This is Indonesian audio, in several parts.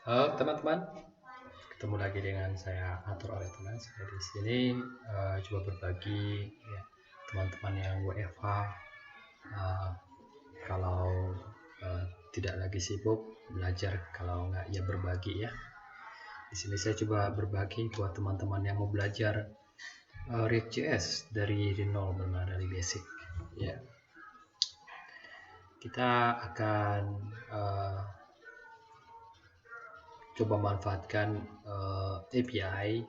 Halo teman-teman, ketemu lagi dengan saya Atur oleh teman. Saya di sini coba berbagi ya, teman-teman yang WFH kalau tidak lagi sibuk belajar, kalau nggak ya berbagi ya. Di sini saya coba berbagi buat teman-teman yang mau belajar React.js dari nol, benar dari basic ya. Kita akan coba manfaatkan API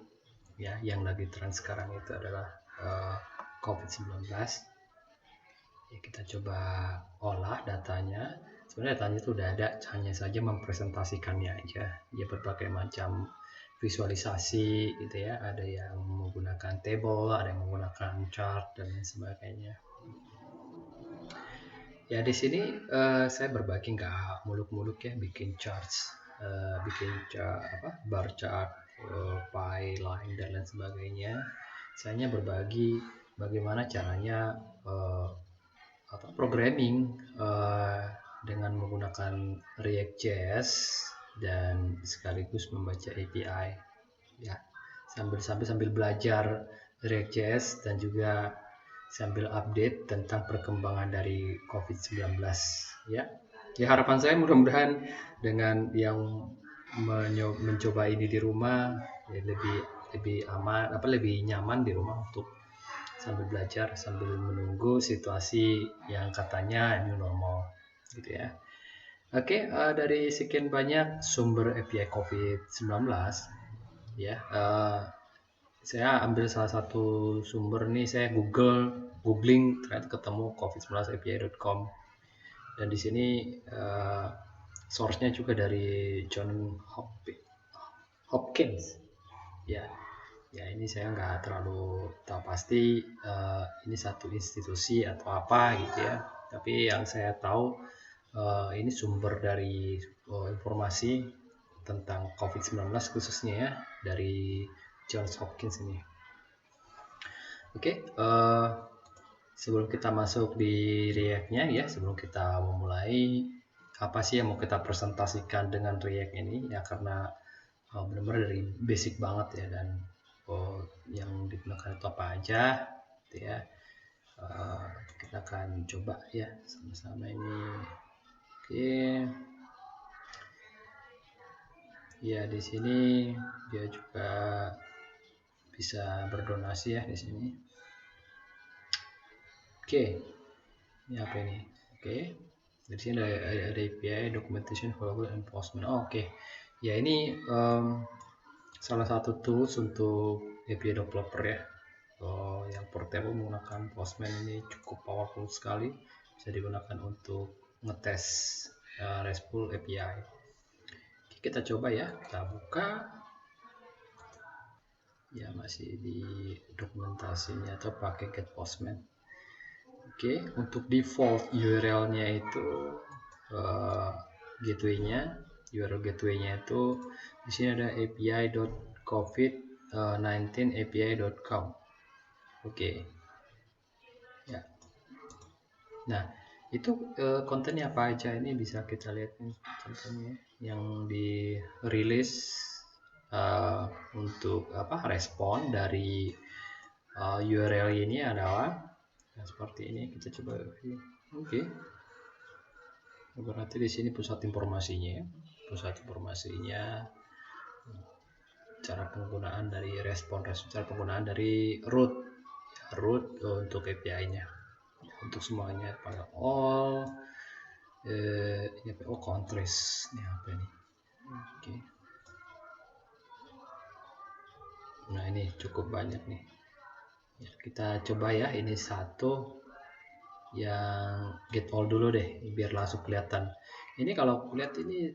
ya, yang lagi tren sekarang itu adalah COVID-19 ya. Kita coba olah datanya. Sebenarnya datanya itu udah ada, hanya saja mempresentasikannya aja ya, berbagai macam visualisasi gitu ya. Ada yang menggunakan table, ada yang menggunakan chart dan lain sebagainya ya. Di sini saya berbagi, nggak muluk-muluk ya, bikin charts, bikin bar chart, pie line dan lain sebagainya. Saya hanya berbagi bagaimana caranya programming dengan menggunakan React.js dan sekaligus membaca API ya, sambil belajar React.js dan juga sambil update tentang perkembangan dari COVID-19 ya. Ya, harapan saya mudah-mudahan dengan yang mencoba ini di rumah ya, lebih aman, lebih nyaman di rumah untuk sambil belajar, sambil menunggu situasi yang katanya new normal gitu ya. Oke, dari sekian banyak sumber API COVID-19 ya, saya ambil salah satu sumber nih. Saya googling, ternyata ketemu covid19api.com, dan di sini source-nya juga dari John Hopkins ya. Ya, ini saya nggak terlalu tahu pasti ini satu institusi atau apa gitu ya, tapi yang saya tahu ini sumber dari informasi tentang COVID-19 khususnya ya, dari Johns Hopkins ini. Oke, sebelum kita masuk di React-nya ya, sebelum kita memulai, apa sih yang mau kita presentasikan dengan React ini ya, karena benar-benar dari basic banget ya, dan yang digunakan itu apa aja gitu ya. Kita akan coba ya sama-sama ini. Oke. Ya, di sini dia juga bisa berdonasi ya di sini. Oke. Ini apa ini? Oke. Di sini ada API documentation available enforcement. Oke. Ya, ini salah satu tools untuk API developer ya. Yang portable menggunakan Postman ini cukup powerful sekali, bisa digunakan untuk ngetes RESTful API. Oke, kita coba ya, kita buka ya, masih di dokumentasinya atau pakai get Postman. Oke, untuk default URL-nya itu gateway-nya, URL gateway-nya itu di sini ada api.covid19api.com. Oke. Ya. Nah, itu kontennya apa aja, ini bisa kita lihat nih contohnya yang dirilis untuk respon dari URL ini adalah seperti ini. Kita coba review. Oke. Berarti di sini pusat informasinya, cara penggunaan dari cara penggunaan dari root untuk API-nya. Untuk semuanya pada all ini apa? Countries ini apa ini? Oke. Nah, ini cukup banyak nih ya, kita coba ya, ini satu yang get all dulu deh biar langsung kelihatan. Ini kalau lihat ini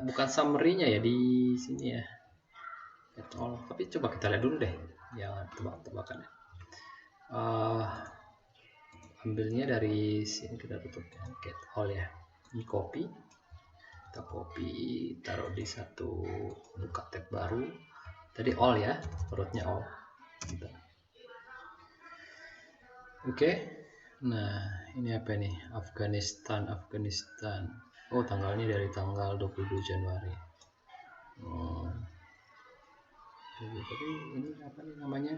bukan summary-nya ya di sini ya, get all, tapi coba kita lihat dulu deh yang tebak-tebakan ya. Ambilnya dari sini, kita tutup ya, get all ya. Ini copy, kita copy, taruh di satu, buka tab baru. Tadi all ya, rootnya all. Oke. Nah, ini apa nih? Afghanistan. Oh, tanggalnya dari tanggal 22 Januari. Tapi ini apa nih namanya?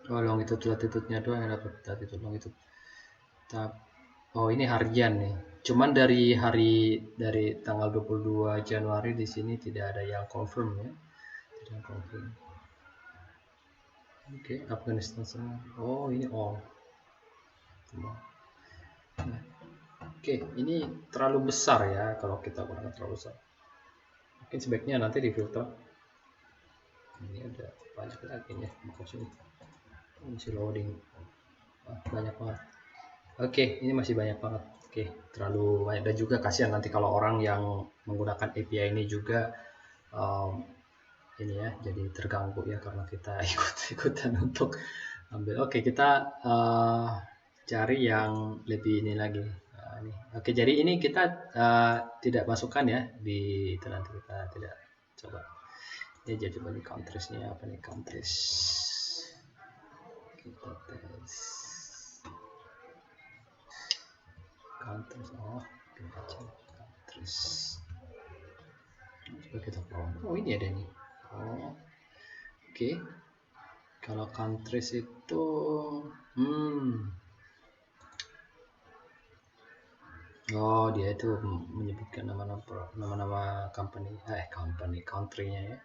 Oh, longitude-latitude-nya doang yang dapat latitude longitude. Oh, ini harian nih. Cuman dari tanggal 22 Januari di sini tidak ada yang confirm ya. Tidak yang confirm. Oke, Afghanistan semua. Oh, ini all. Nah, oke, ini terlalu besar ya kalau kita gunakan terlalu besar. Mungkin sebaiknya nanti di filter. Ini ada banyak lagi ya, masih loading. Banyak banget. Oke, ini masih banyak banget. Oke, terlalu banyak, dan juga kasihan nanti kalau orang yang menggunakan API ini juga ini ya, jadi terganggu ya karena kita ikut-ikutan untuk ambil. Oke, kita cari yang lebih ini lagi. Ini. Oke, jadi ini kita tidak masukkan ya di itu, nanti kita tidak coba. Ini jadi coba di countries-nya apa nih, countries. Kita tes countries. Oh, kita baca countries. Coba kita follow. Oh, ini ada nih. Oh, oke. Kalau countries itu oh, dia itu menyebutkan nama-nama country-nya ya.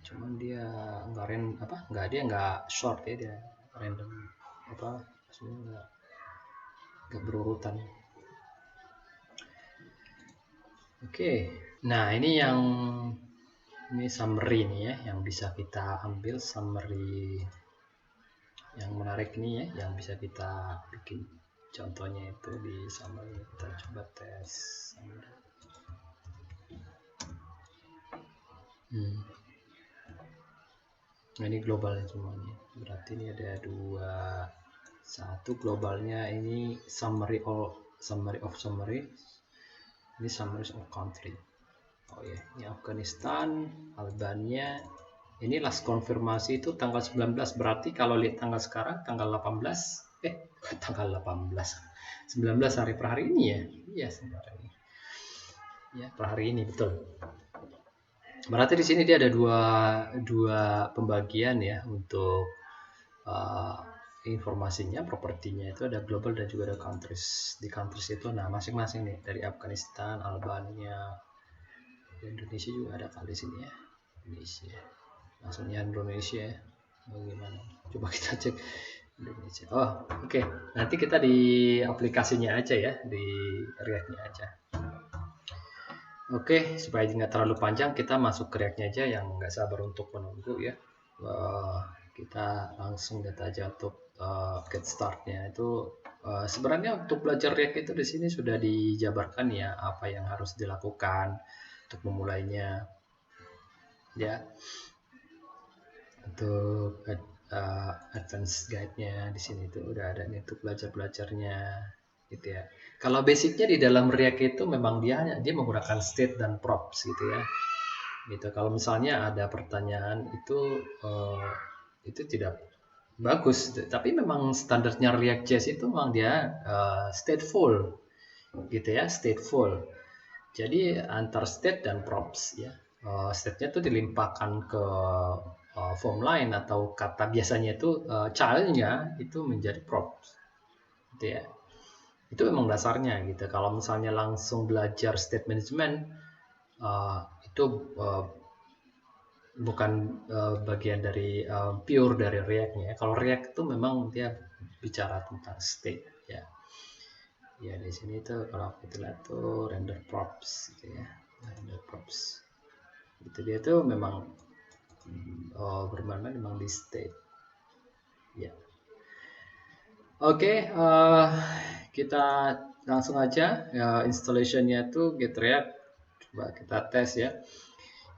Cuman dia nggak short ya, dia random maksudnya nggak berurutan. Oke. Nah, ini summary nih ya, yang bisa kita ambil summary yang menarik nih ya, yang bisa kita bikin contohnya itu di summary. Kita coba tes summary. Nah, ini globalnya semuanya. Berarti ini ada satu globalnya ini summary of summary. Ini summary of country. Oh ya, ini Afghanistan, Albania. Ini last konfirmasi itu tanggal 19, berarti kalau lihat tanggal sekarang tanggal 18. Tanggal 18. 19 hari per hari ini ya. Iya, sebenarnya. Ya, per hari ini betul. Berarti di sini dia ada dua pembagian ya untuk informasinya, propertinya itu ada global dan juga ada countries. Di countries itu, nah masing-masing nih dari Afghanistan, Albania, Indonesia juga ada kali sini ya. Indonesia, langsungnya Indonesia ya. Bagaimana? Coba kita cek Indonesia. Oh, oke. Nanti kita di aplikasinya aja ya, di React-nya aja. Oke, supaya nggak terlalu panjang, kita masuk ke React-nya aja yang nggak sabar untuk menunggu ya. Kita langsung lihat aja untuk get start-nya itu. Sebenarnya untuk belajar React itu di sini sudah dijabarkan ya apa yang harus dilakukan untuk memulainya. Ya, untuk advance guide-nya di sini itu udah ada nih untuk belajarnya gitu ya. Kalau basicnya di dalam React itu memang dia menggunakan state dan props gitu ya. Gitu. Kalau misalnya ada pertanyaan itu tidak bagus, tapi memang standarnya React.js itu memang dia stateful gitu ya, stateful. Jadi antar state dan props ya. State-nya itu dilimpahkan ke form line atau kata biasanya itu child-nya itu menjadi props gitu ya. Itu memang dasarnya gitu. Kalau misalnya langsung belajar state management itu bukan bagian dari pure dari React-nya. Kalau React itu memang dia bicara tentang state ya. Ya di sini tuh kalau kita lihat tuh render props gitu ya. Render props. Itu dia tuh memang bermain memang di state. Ya. Oke, kita langsung aja installation-nya itu Get React. Coba kita tes ya.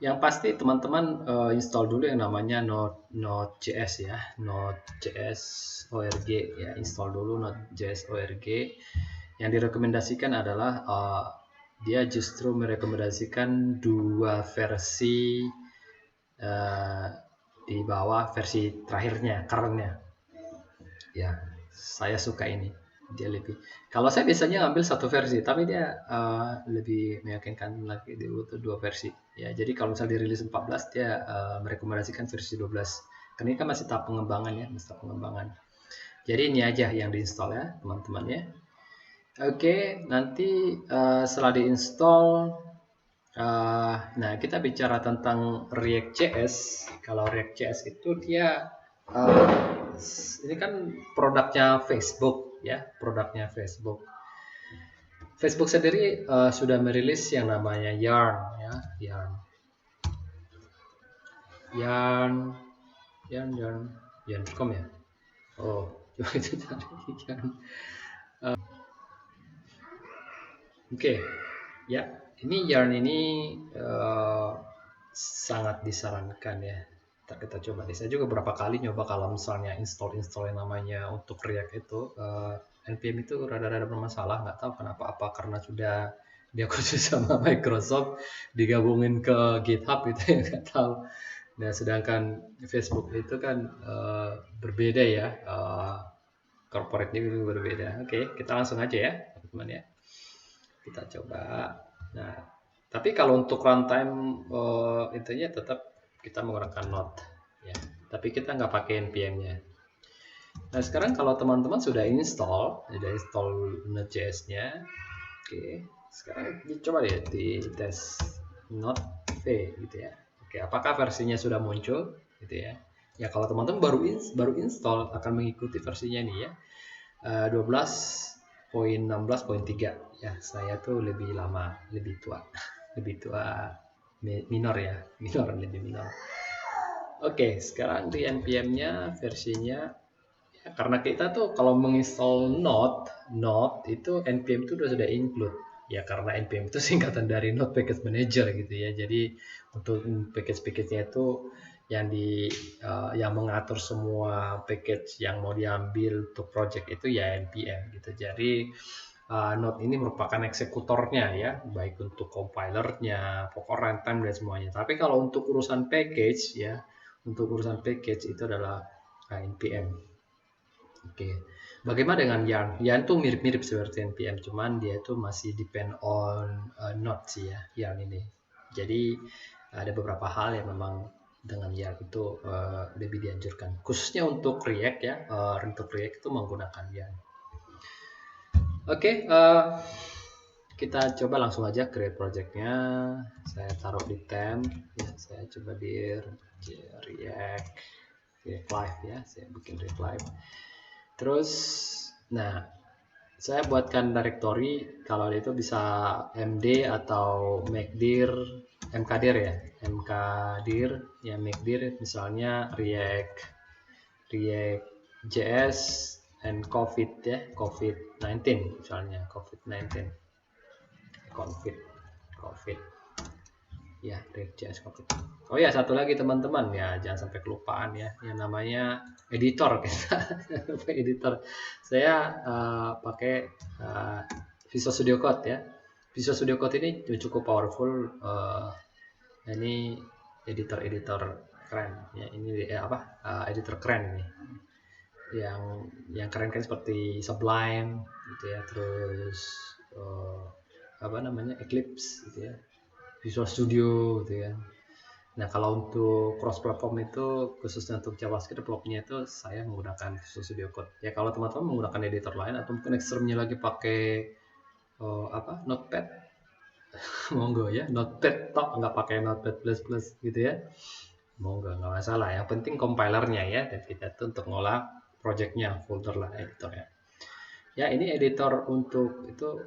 Yang pasti teman-teman install dulu yang namanya Node.js ya, Node.js org ya, install dulu Node.js org. Yang direkomendasikan adalah dia justru merekomendasikan dua versi di bawah versi terakhirnya, currentnya. Ya, saya suka ini. Dia lebih. Kalau saya biasanya ngambil satu versi, tapi dia lebih meyakinkan lagi dia butuh dua versi. Ya, jadi kalau misalnya dirilis 14, dia merekomendasikan versi 12. Karena ini kan masih tahap pengembangan ya, masih tahap pengembangan. Jadi ini aja yang diinstal ya, teman-teman ya. Oke, nanti setelah diinstal, nah kita bicara tentang React.js. Kalau React.js itu dia ini kan produknya Facebook ya, produknya Facebook. Facebook sendiri sudah merilis yang namanya Yarn ya, Yarn.com ya. Oh, coba itu cari Yarn. Oke, ya, ini Yarn ini sangat disarankan ya. Kita coba deh. Saya juga berapa kali nyoba kalau misalnya install yang namanya untuk React itu npm itu rada-rada bermasalah. Nggak tahu kenapa, apa karena sudah dia khusus sama Microsoft digabungin ke GitHub gitu ya, nggak tahu. Nah, sedangkan Facebook itu kan berbeda ya, corporate itu berbeda. Oke, kita langsung aja ya teman-teman ya. Kita coba. Nah, tapi kalau untuk runtime intinya tetap kita menggunakan Node ya. Tapi kita nggak pakai npm-nya. Nah, sekarang kalau teman-teman sudah install Node.js-nya, oke. Sekarang coba deh di tes Node V gitu ya. Oke, apakah versinya sudah muncul gitu ya? Ya kalau teman-teman baru install akan mengikuti versinya nih ya. 12.16.3 ya, saya tuh lebih lama, lebih tua minor ya, lebih minor. Oke, sekarang di npm-nya versinya ya, karena kita tuh kalau menginstall Node itu npm itu sudah include ya, karena npm itu singkatan dari Node Package Manager gitu ya. Jadi untuk package-nya itu yang mengatur semua package yang mau diambil untuk project itu ya npm gitu. Jadi Node ini merupakan eksekutornya ya, baik untuk compilernya, pokok runtime dan semuanya. Tapi kalau untuk urusan package ya, itu adalah npm. Oke. Bagaimana dengan Yarn? Yarn itu mirip-mirip seperti npm, cuman dia itu masih depend on Node sih ya, Yarn ini. Jadi ada beberapa hal yang memang dengan Yarn itu lebih dianjurkan. Khususnya untuk React ya, untuk React itu menggunakan Yarn. Oke, kita coba langsung aja create projectnya. Saya taruh di temp, ya, saya coba di React Live ya, saya bikin React Live. Terus, nah, saya buatkan directory, kalau itu bisa md atau mkdir ya, mkdir misalnya React.js and COVID ya, COVID-19 misalnya, COVID-19 COVID ya, React.js COVID. Oh ya, satu lagi teman-teman ya, jangan sampai kelupaan ya, yang namanya editor kita. Editor saya pakai Visual Studio Code ya. Visual Studio Code ini cukup powerful. Ini editor keren ya, ini editor keren ini, yang keren seperti Sublime gitu ya, terus Eclipse gitu ya, Visual Studio gitu ya. Nah, kalau untuk cross platform itu khususnya untuk JavaScript development-nya itu saya menggunakan Visual Studio Code. Ya kalau teman-teman menggunakan editor lain atau mungkin ekstremnya lagi pakai Notepad, monggo ya, Notepad tok, nggak pakai Notepad plus gitu ya, monggo, nggak masalah. Yang penting compilernya ya, dan kita itu untuk ngolah projectnya, folder lah editornya. Ya, ini editor untuk itu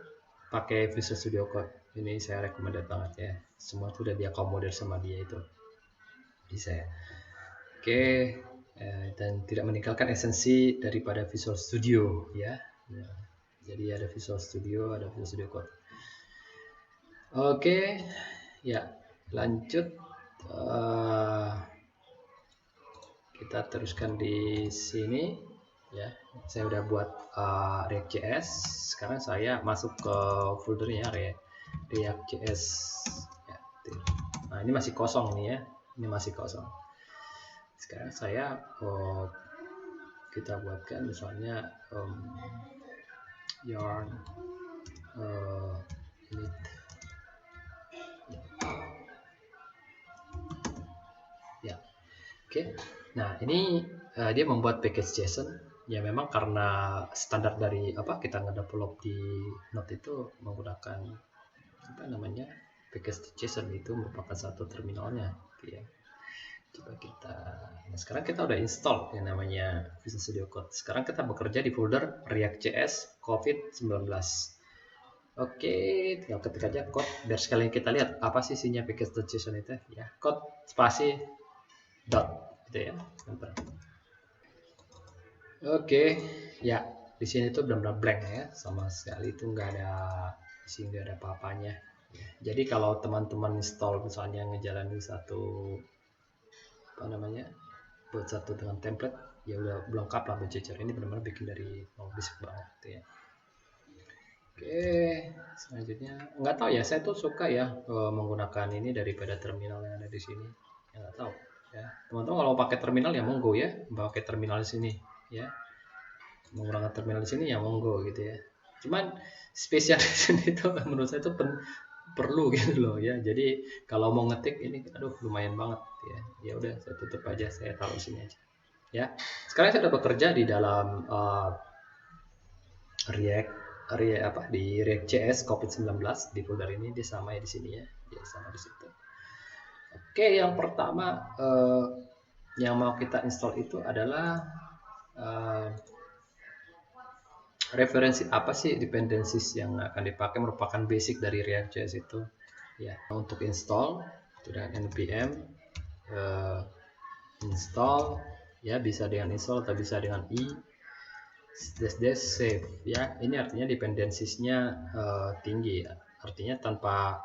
pakai Visual Studio Code. Ini saya recommended banget ya. Semua itu udah diakomodir sama dia itu. Bisa ya. Oke, dan tidak meninggalkan esensi daripada Visual Studio ya. Nah, jadi ada Visual Studio, ada Visual Studio Code. Oke, ya lanjut. Kita teruskan di sini ya. Saya udah buat React.js. Sekarang saya masuk ke foldernya React.js ya. Nah, ini masih kosong nih ya. Ini masih kosong. Sekarang saya kita buatkan misalnya yarn init. Ya, oke. Nah, ini dia membuat package JSON. Ya memang karena standar dari apa kita ngedevelop di Node itu menggunakan apa namanya package JSON, itu merupakan satu terminalnya. Gitu ya. Coba kita, nah sekarang kita udah install yang namanya Visual Studio Code. Sekarang kita bekerja di folder React.js COVID-19. Oke, tinggal ketik aja code biar sekalian kita lihat apa sih isinya package.json itu ya. Code spasi dot gitu ya. Enter. Oke, ya di sini tuh benar-benar blank ya, sama sekali itu nggak ada isi, nggak ada apa-apanya. Ya, jadi kalau teman-teman install misalnya ngejalanin satu apa namanya buat satu dengan template, ya udah lengkap lah bercecer. Ini benar-benar bikin dari basic banget gitu ya. Oke, selanjutnya nggak tahu ya, saya tuh suka ya menggunakan ini daripada terminal yang ada di sini. Ya nggak tahu ya. Teman-teman kalau pakai terminal ya monggo ya, pakai terminal di sini ya. Menggunakan terminal di sini ya monggo gitu ya. Cuman spesial di sini itu menurut saya itu perlu gitu loh ya. Jadi kalau mau ngetik ini aduh lumayan banget ya. Ya udah saya tutup aja, saya taruh sini aja. Ya. Sekarang saya sudah bekerja di dalam di React.js COVID-19 di folder ini, dia sama ya di sini ya. Dia sama di situ. Oke, yang pertama yang mau kita install itu adalah referensi apa sih dependencies yang akan dipakai, merupakan basic dari React.js itu ya. Untuk install itu dengan npm install ya, bisa dengan install atau bisa dengan i save ya. Ini artinya dependensiesnya tinggi ya. Artinya tanpa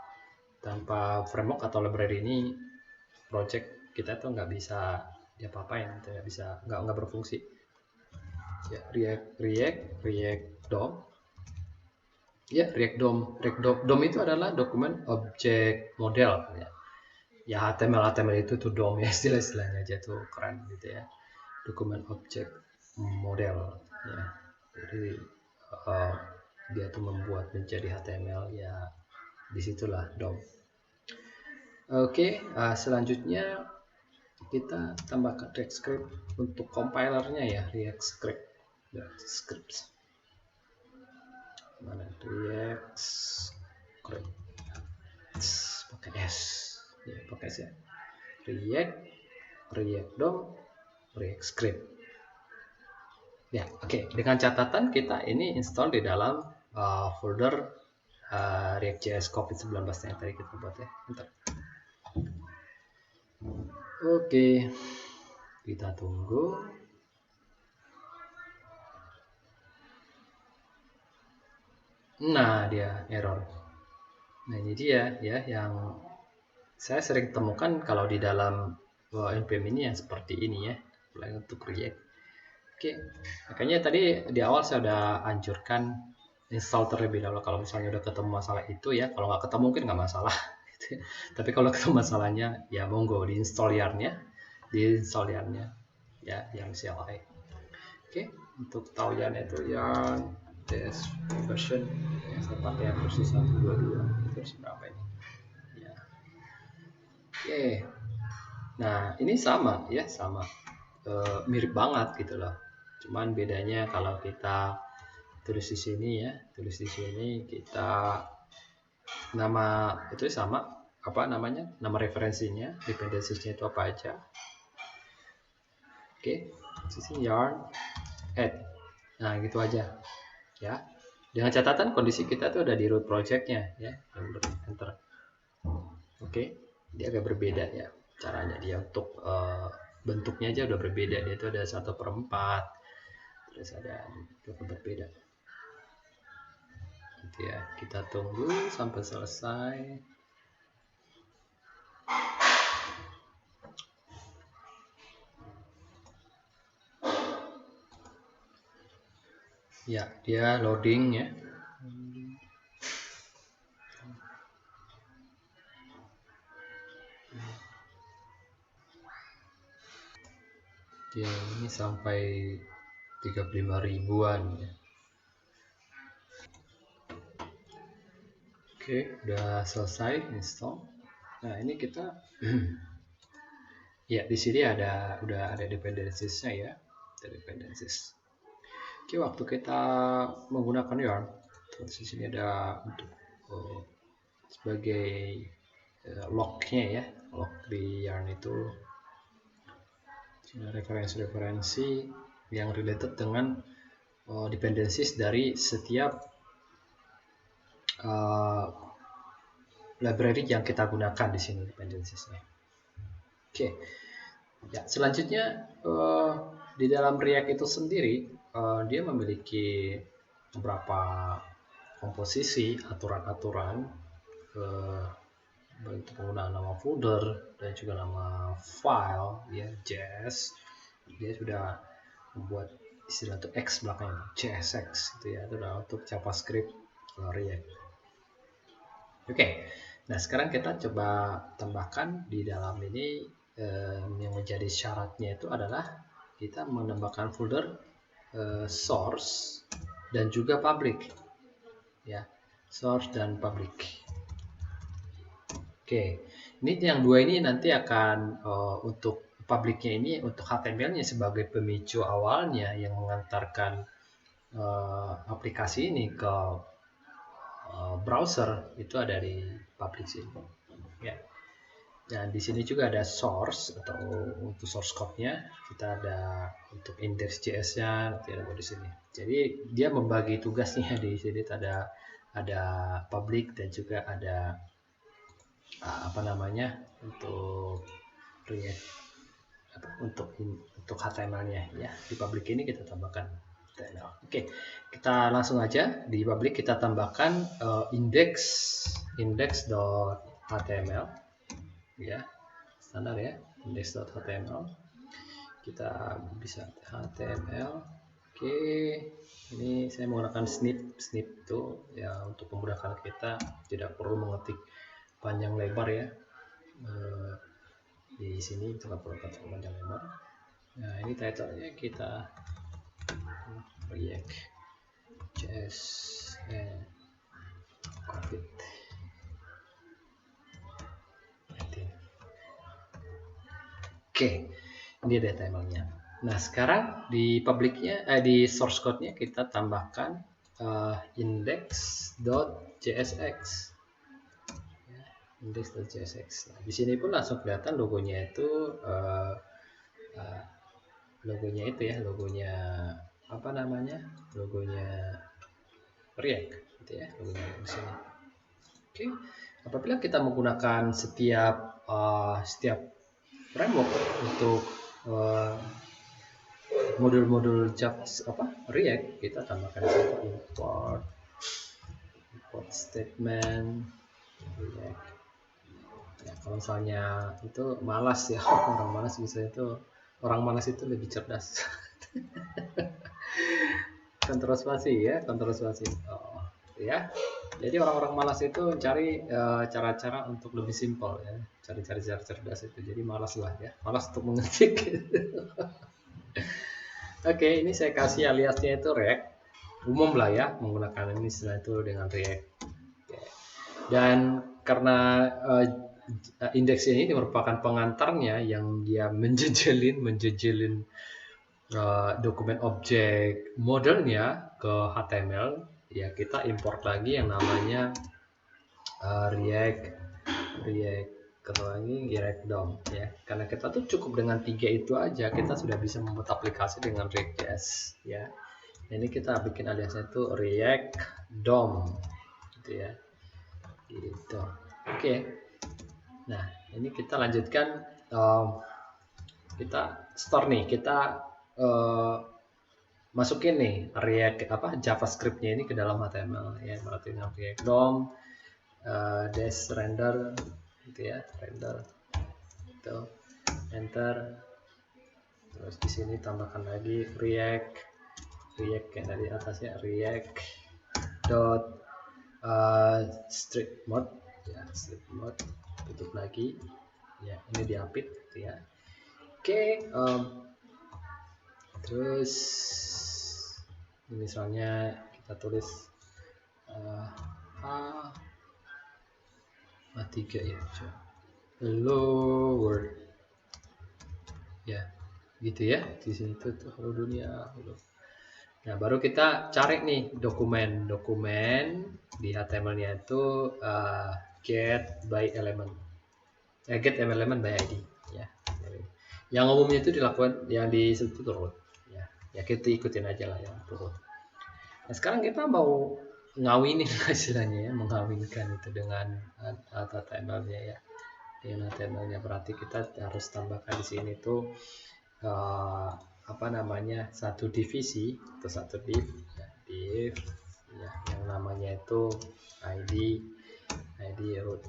framework atau library ini project kita tuh nggak bisa diapa-apain, nggak berfungsi ya. React DOM ya. React DOM itu adalah dokumen object model ya. Ya HTML itu tuh DOM ya, istilahnya aja tuh keren gitu ya, dokumen object model ya. Jadi dia tuh membuat menjadi HTML ya, disitulah DOM. Oke, selanjutnya kita tambahkan React Script untuk compilernya ya. React Script mana? React Script pakai S ya, pakai S ya. React DOM, React Script ya. Oke, dengan catatan kita ini install di dalam folder React.js COVID-19 yang tadi kita buat ya. Bentar. Oke, kita tunggu. Nah, dia error. Nah, ini dia ya yang saya sering temukan kalau di dalam npm ini yang seperti ini ya, untuk React. Oke, makanya tadi di awal saya udah anjurkan install terlebih dahulu kalau misalnya udah ketemu masalah itu ya. Kalau nggak ketemu mungkin nggak masalah. Tapi kalau ketemu masalahnya ya monggo diinstal yarn-nya, ya yang CLI. Oke, untuk tahu yarn itu yarn test version yang saya pakai yang versi 1.22, versi berapa ini ya. Oke, nah ini sama ya, mirip banget gitu loh. Cuman bedanya kalau kita tulis di sini ya, kita nama itu sama, apa namanya, nama referensinya, dependensiesnya itu apa aja. Oke, sisi yarn add, nah gitu aja ya, dengan catatan kondisi kita tuh ada di root projectnya ya. Enter. Oke, dia agak berbeda ya caranya, dia untuk bentuknya aja udah berbeda. Dia itu ada 1/4, terus ada berbeda gitu ya. Kita tunggu sampai selesai. Ya, dia loading ya. Ya, ini sampai 35 ribuan ya. Oke, udah selesai install. Nah, ini kita ya di sini udah ada dependencies-nya ya. Ada dependencies. Oke, waktu kita menggunakan yarn, terus di sini ada untuk sebagai log-nya ya. Log di yarn itu referensi-referensi yang related dengan dependencies dari setiap library yang kita gunakan di sini dependencies-nya. Oke, ya selanjutnya di dalam React itu sendiri dia memiliki beberapa komposisi aturan-aturan untuk penggunaan nama folder dan juga nama file ya JS. Dia sudah membuat istilah untuk X belakangnya JSX itu ya, itu adalah untuk JavaScript React. Oke, nah sekarang kita coba tambahkan di dalam ini yang menjadi syaratnya itu adalah kita menambahkan folder source dan juga public ya, source dan public. Oke, ini yang dua ini nanti akan untuk publicnya ini untuk HTML-nya sebagai pemicu awalnya yang mengantarkan aplikasi ini ke browser, itu ada di public sini ya. Dan di sini juga ada source atau untuk source code-nya, kita ada untuk index.js-nya nanti ada di sini. Jadi dia membagi tugasnya di sini, ada public dan juga ada untuk React untuk HTML-nya ya. Di public ini kita tambahkan HTML. Oke, kita langsung aja di public kita tambahkan index.html ya, standar ya, index.html. Kita bisa HTML. Oke, ini saya menggunakan snip itu ya, untuk memudahkan kita tidak perlu mengetik panjang lebar ya. Di sini tidak perlu ketik panjang lebar. Nah, ini title-nya kita React JS COVID. Oke, ini ada HTML-nya. Nah, sekarang di public-nya, di source code-nya kita tambahkan index.jsx. Index.jsx. Nah, di sini pun langsung kelihatan logonya itu, logonya React, gitu ya, logonya di sini. Oke, apabila kita menggunakan setiap framework untuk modul-modul React, kita tambahkan import statement React. Ya, kalau misalnya itu malas ya, orang malas itu lebih cerdas. kontrol spasi ya. Ya. Jadi orang-orang malas itu cari cara-cara untuk lebih simpel ya, cari-cari cara cerdas itu. Jadi malas lah ya, malas untuk mengetik. Oke, ini saya kasih aliasnya itu React. Umum lah ya menggunakan ini istilah itu dengan React. Dan karena indeks ini merupakan pengantarnya yang dia menjejelin dokumen objek modelnya ke HTML, ya kita import lagi yang namanya React DOM ya. Karena kita tuh cukup dengan 3 itu aja, kita sudah bisa membuat aplikasi dengan React.js ya. Ini kita bikin aliasnya itu React DOM gitu ya. Gitu. Oke. Nah, ini kita lanjutkan, kita store nih, kita masukin nih React JavaScript-nya ini ke dalam HTML ya, berarti React DOM dash render gitu ya, render itu, enter. Terus di sini tambahkan lagi React yang dari atasnya React dot strip mode ya, strip mode, tutup lagi ya, ini diapit gitu ya. Oke, terus misalnya kita tulis A3 ya. Hello world. Ya, gitu ya. Di sini tuh halo dunia. Halo. Nah, baru kita cari nih dokumen di HTML-nya itu get by element, get element by ID ya. Yang umumnya itu dilakukan yang di situ turun ya. Ya kita ikutin aja lah yang turun. Nah, sekarang kita mau ngawinin istilahnya ya, mengawinkan itu dengan HTML-nya ya. Dengan HTML-nya berarti kita harus tambahkan di sini tuh apa namanya, satu divisi atau satu div ya, div ya, yang namanya itu ID root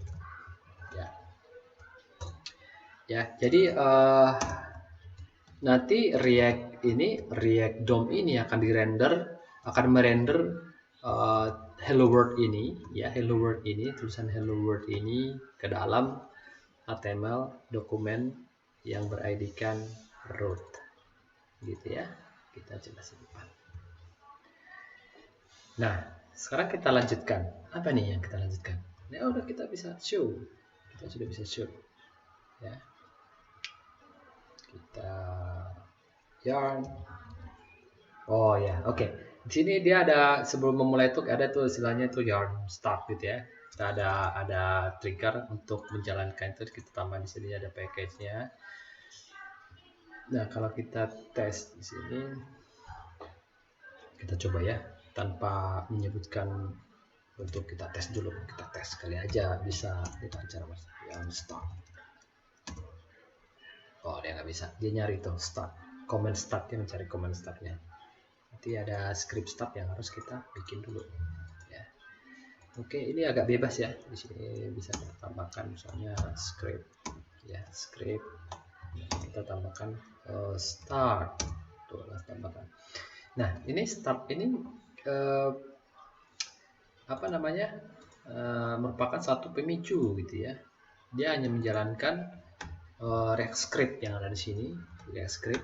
ya. Ya, jadi nanti React DOM ini akan merender hello world ini ya, tulisan hello world ini ke dalam HTML dokumen yang ber-ID-kan root gitu ya. Kita coba simpan. Nah, sekarang kita lanjutkan. Apa nih yang kita lanjutkan? Ya udah, kita bisa show. Kita sudah bisa show ya. Kita yarn. Oh ya, oke. Di sini dia ada, sebelum memulai itu ada tuh istilahnya tuh yarn start gitu ya. Kita ada trigger untuk menjalankan itu, kita tambah di sini ada package-nya. Nah, kalau kita tes di sini, kita coba ya, tanpa menyebutkan, untuk kita tes dulu, kita tes kali aja bisa kita cara yarn start. Oh, dia nggak bisa, dia nyari tuh start, comment start, dia mencari comment startnya. Nanti ada script start yang harus kita bikin dulu ya. Oke, ini agak bebas ya, di sini bisa kita tambahkan misalnya script ya, script kita tambahkan start tuh, tambahkan. Nah, ini start ini apa namanya, merupakan satu pemicu gitu ya. Dia hanya menjalankan React script yang ada di sini, React script,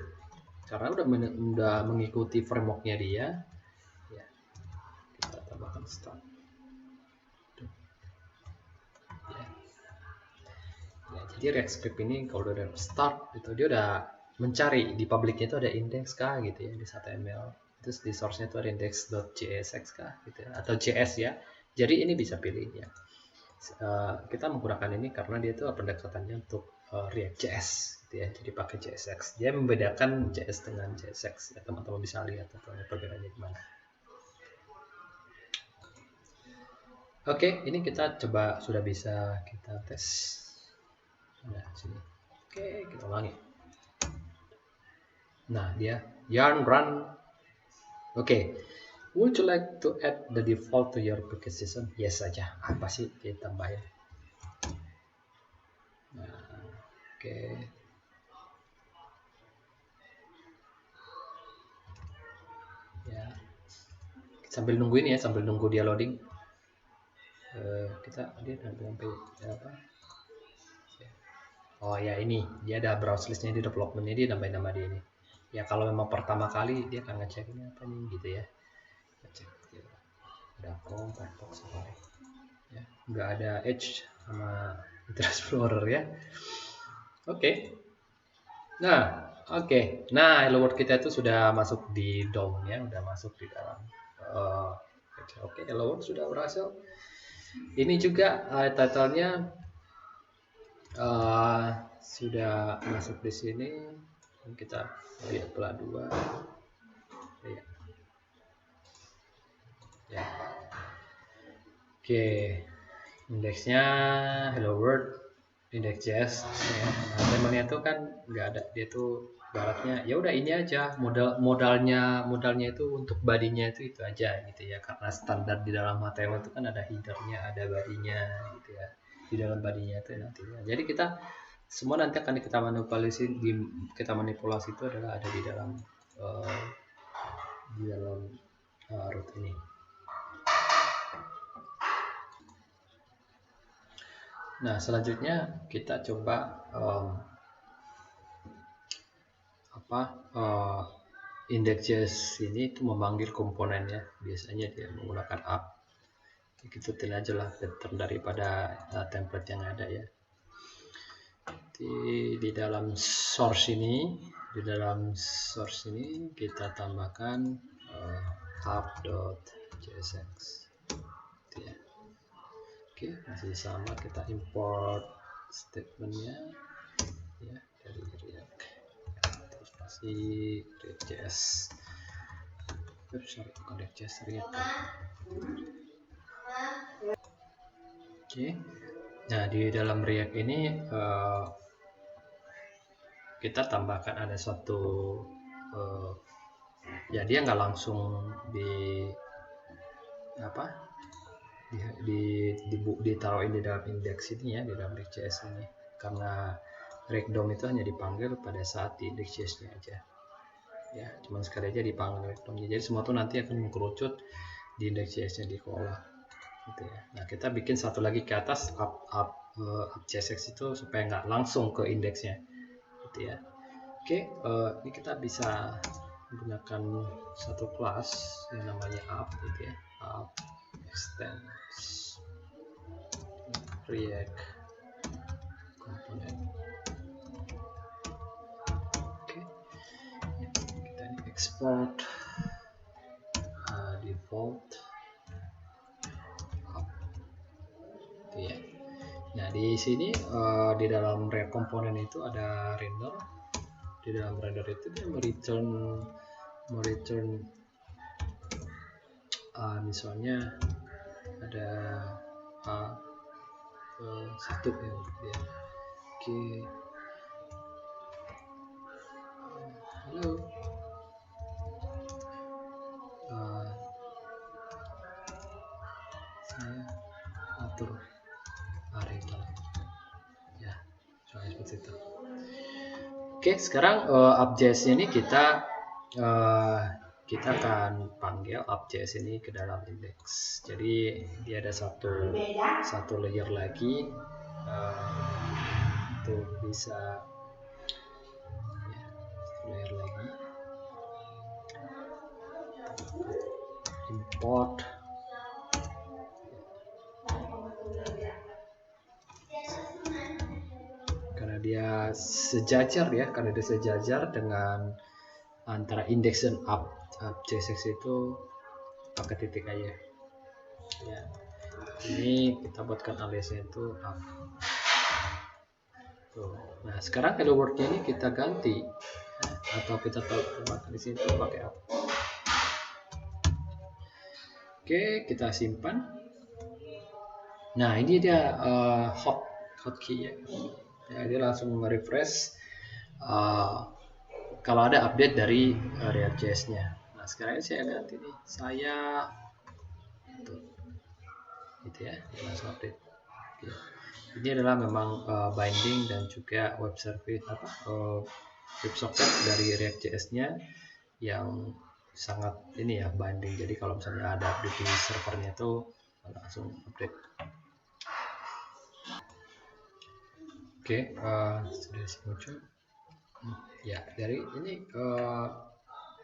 karena udah mengikuti frameworknya dia ya. Kita tambahkan start ya. Ya, jadi React script ini kalau udah start itu dia udah mencari di publiknya itu ada index kah gitu ya, di HTML, terus di source-nya itu ada index.jsx kah gitu ya, atau JS ya. Jadi ini bisa pilih ya. Kita menggunakan ini karena dia itu pendekatannya untuk React.js gitu ya, jadi pakai JSX. Dia membedakan JS dengan JSX ya, teman-teman bisa lihat perbedaannya gimana. Oke, ini kita coba, sudah bisa kita tes. Nah, sini. Oke, kita ulangi. Nah, dia yarn run. Oke. Would you like to add the default to your bucket system? Yes saja. Apa sih kita tambahin? Nah, oke. Ya. Sambil nunggu ini ya, sambil nunggu dia loading. Dia sampai apa? Oh ya, ini dia ada browse listnya di developmentnya, dia nambahin nama dia ini. Ya kalau memang pertama kali dia akan ngecek ini apa nih gitu ya. Ngecek ya. Ada Firefox Safari. Ya, nggak ada Edge sama Internet Explorer ya. Oke. Nah, oke. Nah, hello world kita itu sudah masuk di DOM ya, udah masuk di dalam. Oke, hello world sudah berhasil. Ini juga title-nya sudah masuk di sini. Kita lihat pula dua ya. Oke, indeksnya hello world, index.js ya. Nah, temannya tuh kan nggak ada, dia tuh baratnya ya udah ini aja, modalnya itu untuk badinya itu aja gitu ya, karena standar di dalam HTML itu kan ada headernya, ada badinya gitu ya, di dalam badinya itu nantinya. Jadi kita semua nanti akan kita manipulasi itu adalah ada di dalam root ini. Nah, selanjutnya kita coba index.js ini itu memanggil komponennya. Biasanya dia menggunakan app. ikutin aja lah pattern daripada template yang ada ya. Di dalam source ini kita tambahkan app.csx gitu ya. Oke, masih sama, kita import statementnya ya dari React, terus kasih React.js. Sorry, bukan React.js, React. Oke, nah di dalam React ini kita tambahkan ada suatu ya dia nggak langsung ditaruhin di dalam indeks ini ya, di dalam React.js ini, karena React DOM itu hanya dipanggil pada saat di index.js-nya aja ya, cuman sekali aja dipanggil React DOM-nya, jadi semua itu nanti akan mengerucut di index.js-nya di kolah gitu ya. Nah, kita bikin satu lagi ke atas app.csx itu supaya nggak langsung ke indeksnya gitu ya. Oke, ini kita bisa menggunakan satu kelas yang namanya app gitu ya, app extends React component. Oke, kita ini export default app gitu ya. Nah, di sini di dalam React component itu ada render. Di dalam render itu dia mereturn misalnya ada satu ya. Oke, halo, saya atur area ya, soalnya seperti itu. Oke, sekarang app.js ini kita akan panggil app.js ini ke dalam index. Jadi dia ada satu layer lagi untuk bisa ya, layer lagi import karena dia sejajar ya, dengan antara index dan app.jsx itu pakai titik aja ya. Ini kita buatkan aliasnya itu app. Tuh. Nah, sekarang hello world-nya ini kita ganti atau kita tambahkan di sini pakai app. Oke, kita simpan. Nah, ini dia hotkey ya. Dia langsung refresh kalau ada update dari React.js-nya. Nah, sekarang saya ganti nih, saya gitu ya, langsung update. Oke. Ini adalah memang binding dan juga web service WebSocket dari React.js-nya yang sangat ini ya, binding. Jadi kalau misalnya ada update di servernya itu langsung update. Oke, sudah muncul. Ya, dari ini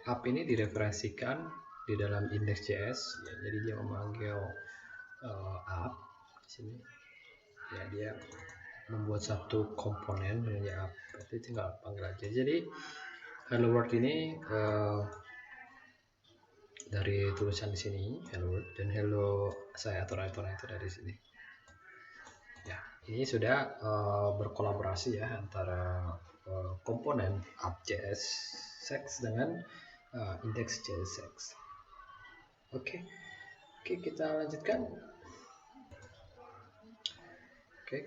app ini direferensikan di dalam index.js ya, jadi dia memanggil app di sini ya, dia membuat satu komponen namanya app, berarti tinggal panggil aja. Jadi hello world ini dari tulisan di sini hello world, dan hello saya atur-atur itu dari sini ya. Ini sudah berkolaborasi ya antara komponen app.jsx dengan index.jsx. Oke, kita lanjutkan. Oke,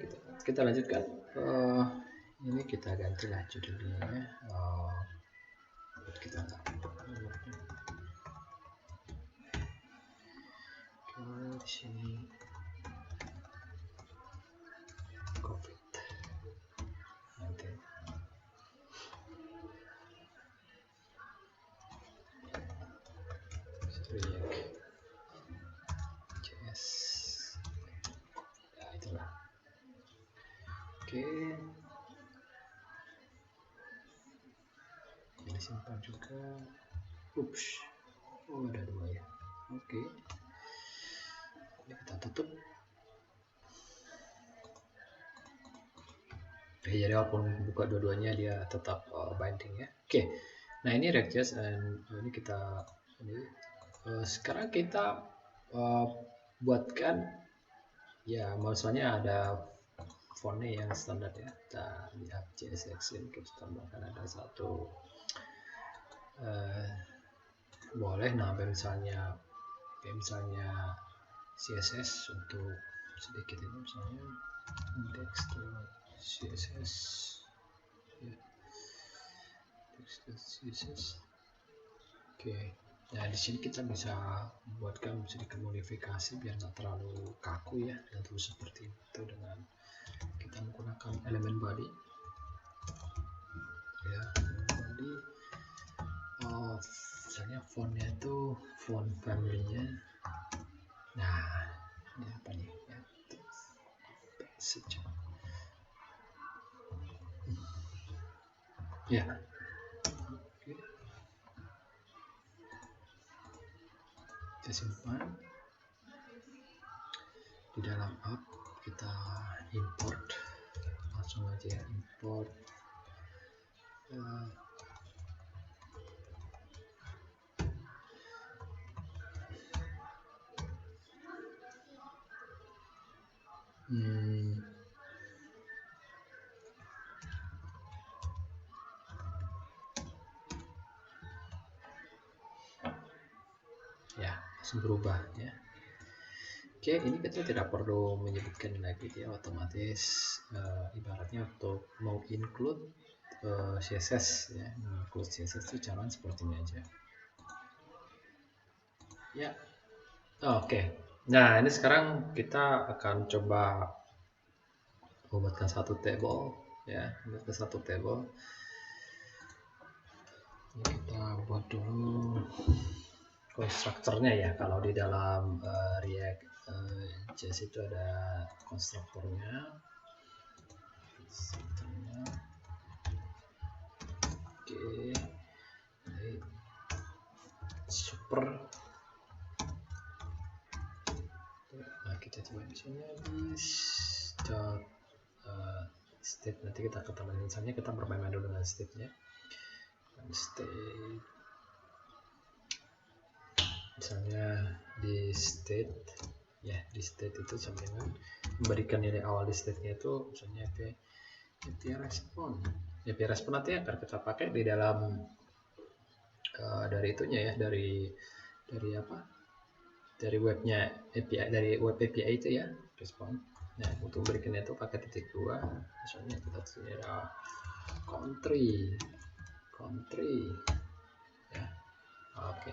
kita lanjutkan. Ini kita gantilah judulnya. Kita di sini COVID nanti. JS ya, itulah. Oke, ini simpan juga. Ups, oh ada dua ya. Oke, ini kita tutup. Oke, jadi walaupun buka dua-duanya dia tetap binding ya. Oke, nah ini React.js, dan ini kita sekarang kita buatkan ya, misalnya ada fontnya yang standar ya. Kita lihat CSS ini, kita tambahkan ada satu boleh nambah misalnya CSS untuk sedikit ini, misalnya index.css ya, index.css. Oke, nah di sini kita bisa buatkan sedikit modifikasi biar nggak terlalu kaku ya, dan terus seperti itu dengan kita menggunakan elemen body ya, body. Misalnya fontnya itu font family-nya. Nah, ini apa nih ya? Ya. Oke. Kita simpan. Di dalam app kita import, langsung aja import ya, langsung berubah ya. Oke, ini kita tidak perlu menyebutkan lagi dia otomatis ibaratnya untuk mau include CSS ya, include CSS itu jalan seperti ini aja ya. Oke. Nah, ini sekarang kita akan coba membuatkan satu table ya, membuatkan satu table. Ini kita buat dulu konstruktornya ya. Kalau di dalam React.js itu ada konstruktornya. Oke, ini super. Nah, kita coba misalnya di state, nanti kita ketemu misalnya kita bermain dulu dengan state-nya. State misalnya di state ya, di state itu sampai memberikan nilai awal di state-nya itu misalnya API respon. API respon nanti akan kita pakai di dalam dari itunya ya, dari apa, dari webnya API, dari web API itu ya, respon. Nah, untuk berikannya itu pakai titik 2, misalnya kita sini ada country ya. Oke,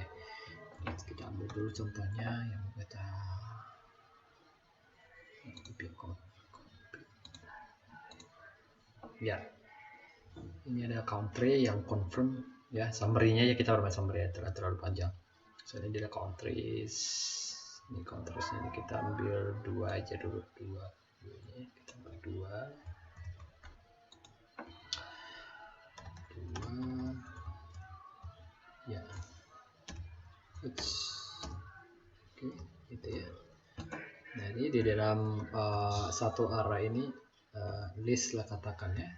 kita ambil dulu contohnya yang kita ya. Ini ada country yang confirm ya, summary-nya ya, kita bermain summary ya, terlalu panjang. Soalnya dia ada countries. Ini countries-nya ini kita ambil 2 aja dulu, 2 ini kita ambil 2 ya. Oke, gitu ya. Nah, ini di dalam satu array ini list lah katakan ya,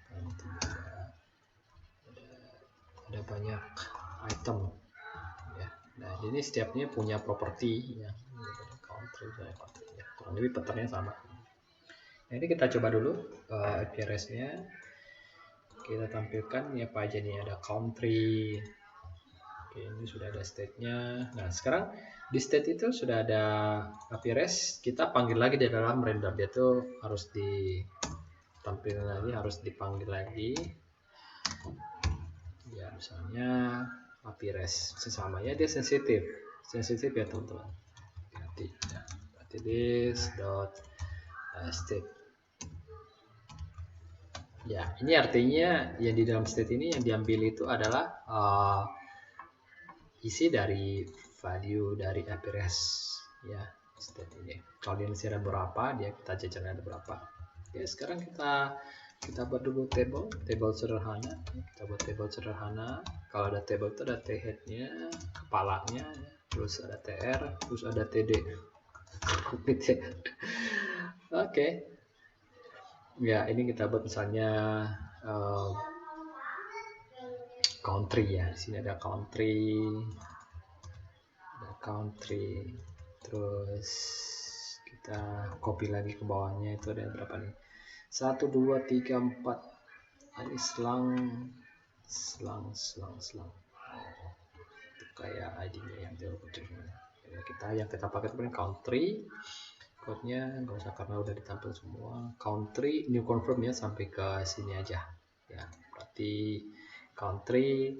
ada banyak item ya. Nah, ini setiapnya punya properti ya, country ya, kurang lebih patternnya sama. Nah, ini kita coba dulu appearance-nya, kita tampilkan ini apa aja nih, ada country. Oke, ini sudah ada state-nya. Nah, sekarang di state itu sudah ada appearance, kita panggil lagi di dalam render, dia tuh harus ditampilkan lagi, harus dipanggil lagi ya. Misalnya appearance sesama ya, dia sensitif ya teman-teman. Berarti this dot state ya. Ini artinya yang di dalam state ini yang diambil itu adalah isi dari value dari appearance ya, state ini. Kalau dia masih ada berapa, dia kita jajarnya ada berapa. Oke, sekarang kita buat dulu table sederhana. Kita buat table sederhana. Kalau ada table itu ada head-nya, kepalanya, terus ada tr, terus ada td. Oke. Ya, ini kita buat misalnya country ya. Di sini ada country, terus kita copy lagi ke bawahnya. Itu ada berapa nih? 1 2 3 4. Ini selang. Oh, itu kayak ID-nya yang kita pakai itu country. Code-nya nggak usah karena udah ditampil semua. Country new confirm ya, sampai ke sini aja ya. Berarti country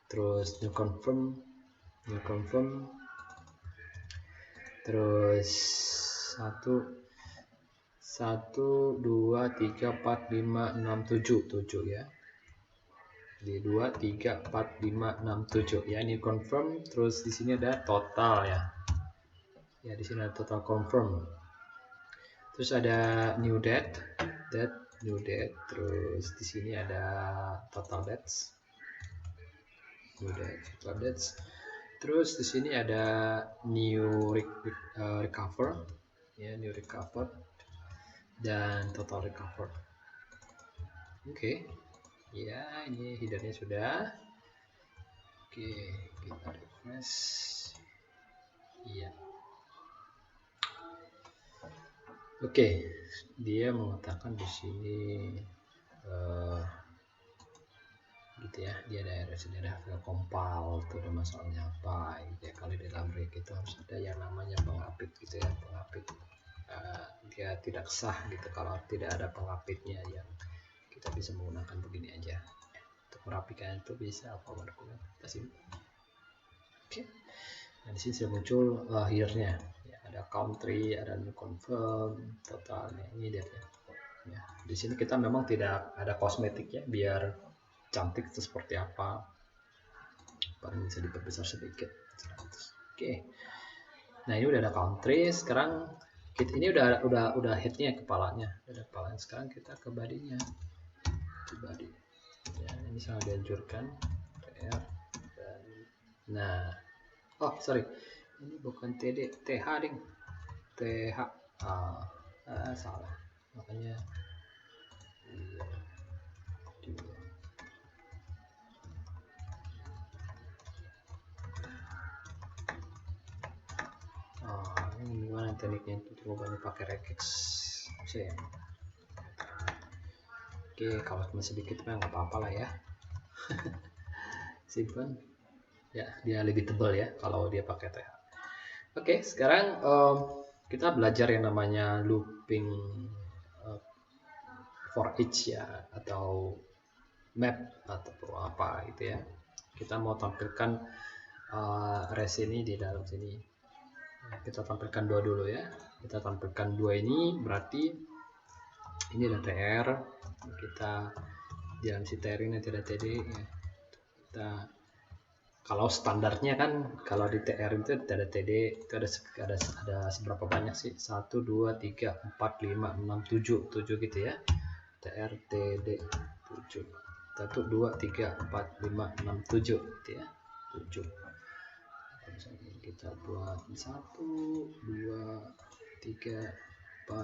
terus new confirm terus 1 2 3 4 5 6 7 ya. Di 2 3 4 5 6 7 ya, new confirm. Terus di sini ada total ya. Ya, di sini ada total confirm. Terus ada new date, terus di sini ada total dates, terus di sini ada new recover ya, new recover dan total recover. Oke. Ya, ini headernya sudah. Oke, kita refresh. Iya. Oke, dia mengatakan di sini gitu ya, dia ada error, sini ada fail compile, itu ada masalahnya apa gitu ya. Kalau di dalam rig itu harus ada yang namanya pengapit gitu ya, pengapit. Dia tidak sah gitu kalau tidak ada pengapitnya. Yang kita bisa menggunakan begini aja untuk merapikan itu, bisa forward comment kita simpan. Oke. Nah, di sini sudah muncul headernya ya, ada country, ada new confirm, totalnya ini dia ya. Di sini kita memang tidak ada kosmetik ya, biar cantik itu seperti apa, paling bisa diperbesar sedikit. Oke. Nah, ini udah ada country. Sekarang ini udah headnya, kepalanya udah kepalanya. Sekarang kita ke body-nya. Body ya, ini sangat dianjurkan PR. Dan nah, oh sorry, ini bukan TD, TH ding, TH. Salah, makanya ini gimana tekniknya itu, coba pakai regex sih. Oke, kalau cuma sedikit mah nggak apa-apa lah ya. Simpan ya, dia lebih tebal ya kalau dia pakai TH. Oke, sekarang kita belajar yang namanya looping for each ya, atau map atau apa gitu ya. Kita mau tampilkan res ini di dalam sini. Kita tampilkan dua dulu ya. Kita tampilkan dua ini, berarti ini ada TR. Kita di dalam si TR ini tidak TD ya. Kita kalau standarnya kan, kalau di TR itu ada TD itu ada seberapa banyak sih? 1 2 3 4 5 6 7 gitu ya. TR TD 7. 1 2 3 4 5 6 7 gitu ya. 7. Kita buat 1 2 3 4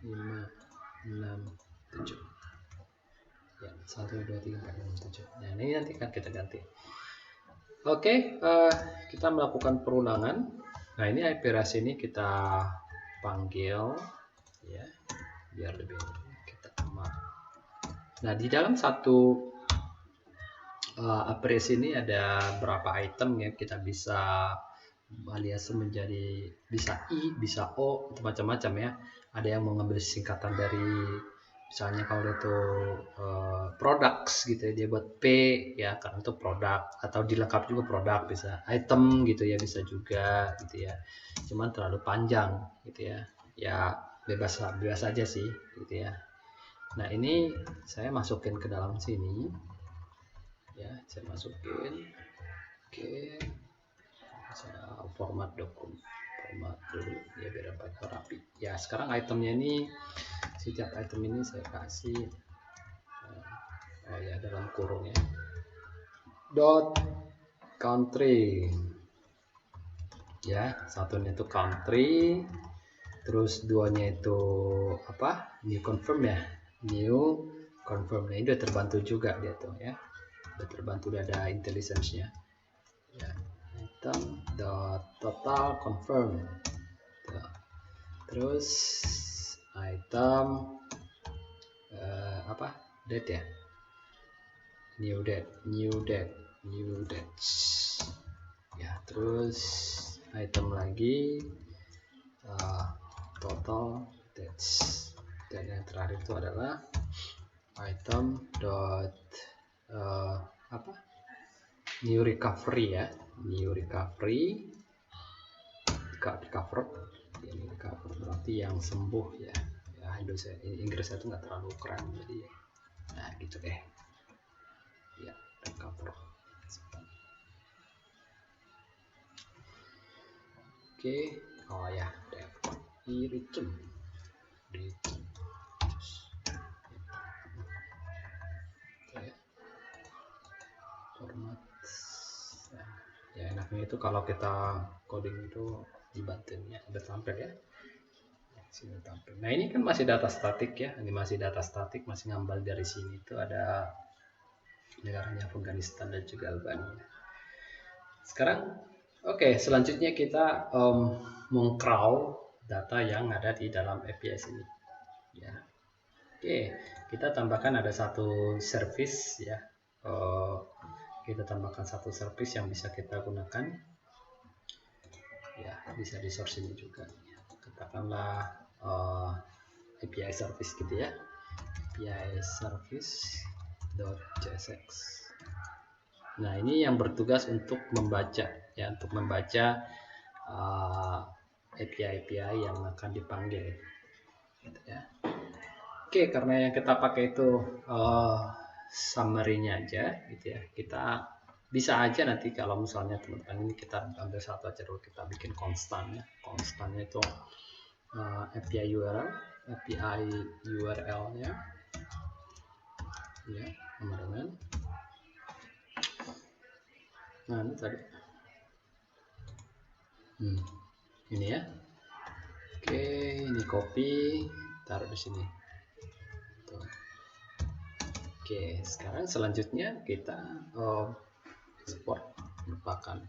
5 6 7 ya, 1 2 3 4 5 7. Nah, ini nanti kan kita ganti. Oke, kita melakukan perulangan. Nah, ini IP res ini kita panggil ya, biar lebih kita kemak. Nah, di dalam satu apres ini ada berapa item ya, kita bisa alias menjadi bisa I, bisa O, itu macam-macam ya. Ada yang mengambil singkatan dari, misalnya kalau itu products gitu ya, dia buat P ya, karena itu produk, atau dilengkapi juga produk, bisa item gitu ya, bisa juga gitu ya. Cuman terlalu panjang gitu ya. Ya bebas aja sih gitu ya. Nah, ini saya masukin ke dalam sini ya, saya masukin. Oke, saya format dulu ya biar dapat rapi ya. Sekarang itemnya ini, setiap item ini saya kasih ya dalam kurung ya, dot country ya, satunya itu country, terus duanya itu apa, new confirm ya, new confirm. Nah, ini udah terbantu juga dia tuh ya, udah terbantu, udah ada intelligence-nya ya. Item dot total confirm tuh. Terus item apa, date ya, new date ya. Terus item lagi total dates, dan yang terakhir itu adalah item dot apa, new recovery ya, new recovery recover berarti yang sembuh ya. Indonesia Inggris itu nggak terlalu keren, jadi nah gitu deh ya, recover. Oke, oh ya, return format ya. Enaknya itu kalau kita coding itu di buttonnya udah tampil ya. Nah, ini kan masih data statik ya, ini masih data statik, masih ngambil dari sini. Itu ada negaranya Afghanistan dan juga Albania. Sekarang oke, selanjutnya kita meng-crawl data yang ada di dalam API ini ya. Oke, kita tambahkan ada satu service ya, kita tambahkan satu service yang bisa kita gunakan ya, bisa di source ini juga ya. Katakanlah API service gitu ya, API service.csx. Nah, ini yang bertugas untuk membaca ya, untuk membaca API yang akan dipanggil gitu ya. Oke, karena yang kita pakai itu summary-nya aja gitu ya, kita bisa aja nanti kalau misalnya teman-teman ini kita ambil satu aja dulu, kita bikin konstan ya. Konstannya itu API URL-nya ya, teman-teman. Nah, ini tadi ini ya. Oke, ini copy, taruh di sini. Tuh. Oke, sekarang selanjutnya kita export merupakan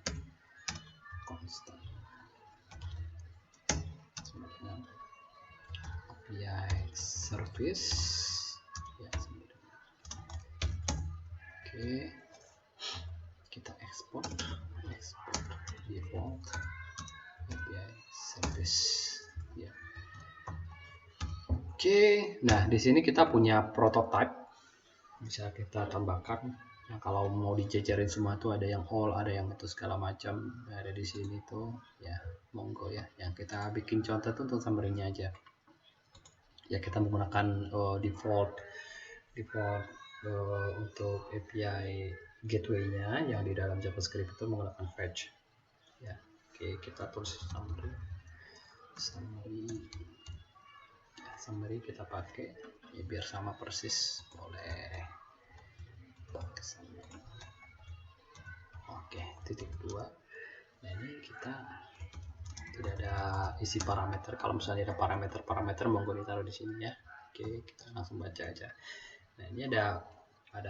konstan API service ya. Oke, kita export default API service ya. Oke, nah di sini kita punya prototype, bisa kita tambahkan. Nah, kalau mau dijajarin semua tuh ada yang all, ada yang itu segala macam, ada di sini tuh ya, monggo ya. Yang kita bikin contoh tuh untuk summary-nya aja ya. Kita menggunakan default untuk API gateway-nya yang di dalam JavaScript itu menggunakan fetch ya. Oke, kita tulis summary kita pakai ya, biar sama persis, boleh. Oke, titik 2. Nah, ini kita tidak ada isi parameter. Kalau misalnya ada parameter monggo ditaruh di sini ya. Oke, kita langsung baca aja. Nah, ini ada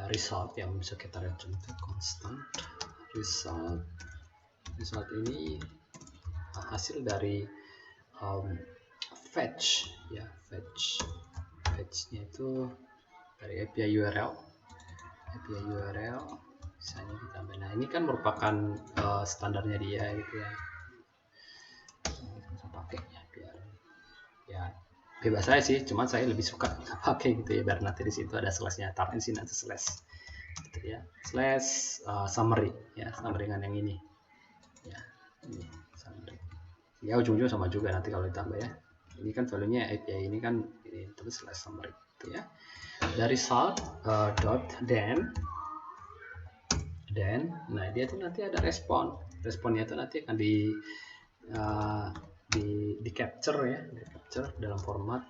result yang bisa kita return to constant result ini hasil dari fetch ya, fetchnya itu dari API URL misalnya ditambah. Nah, ini kan merupakan standarnya dia gitu ya, bisa pakai ya, biar ya bebas saya sih, cuman saya lebih suka pakai gitu ya, biar nanti di situ ada slashnya, taruh di sini nanti slash gitu ya, slash summary ya, summary dengan yang ini ya, ini summary ya, ujung-ujung sama juga nanti kalau ditambah ya. Ini kan value-nya API ini kan ini, terus slash summary gitu ya. Dari result dot then nah dia tuh nanti ada responnya itu nanti akan di capture ya, di capture dalam format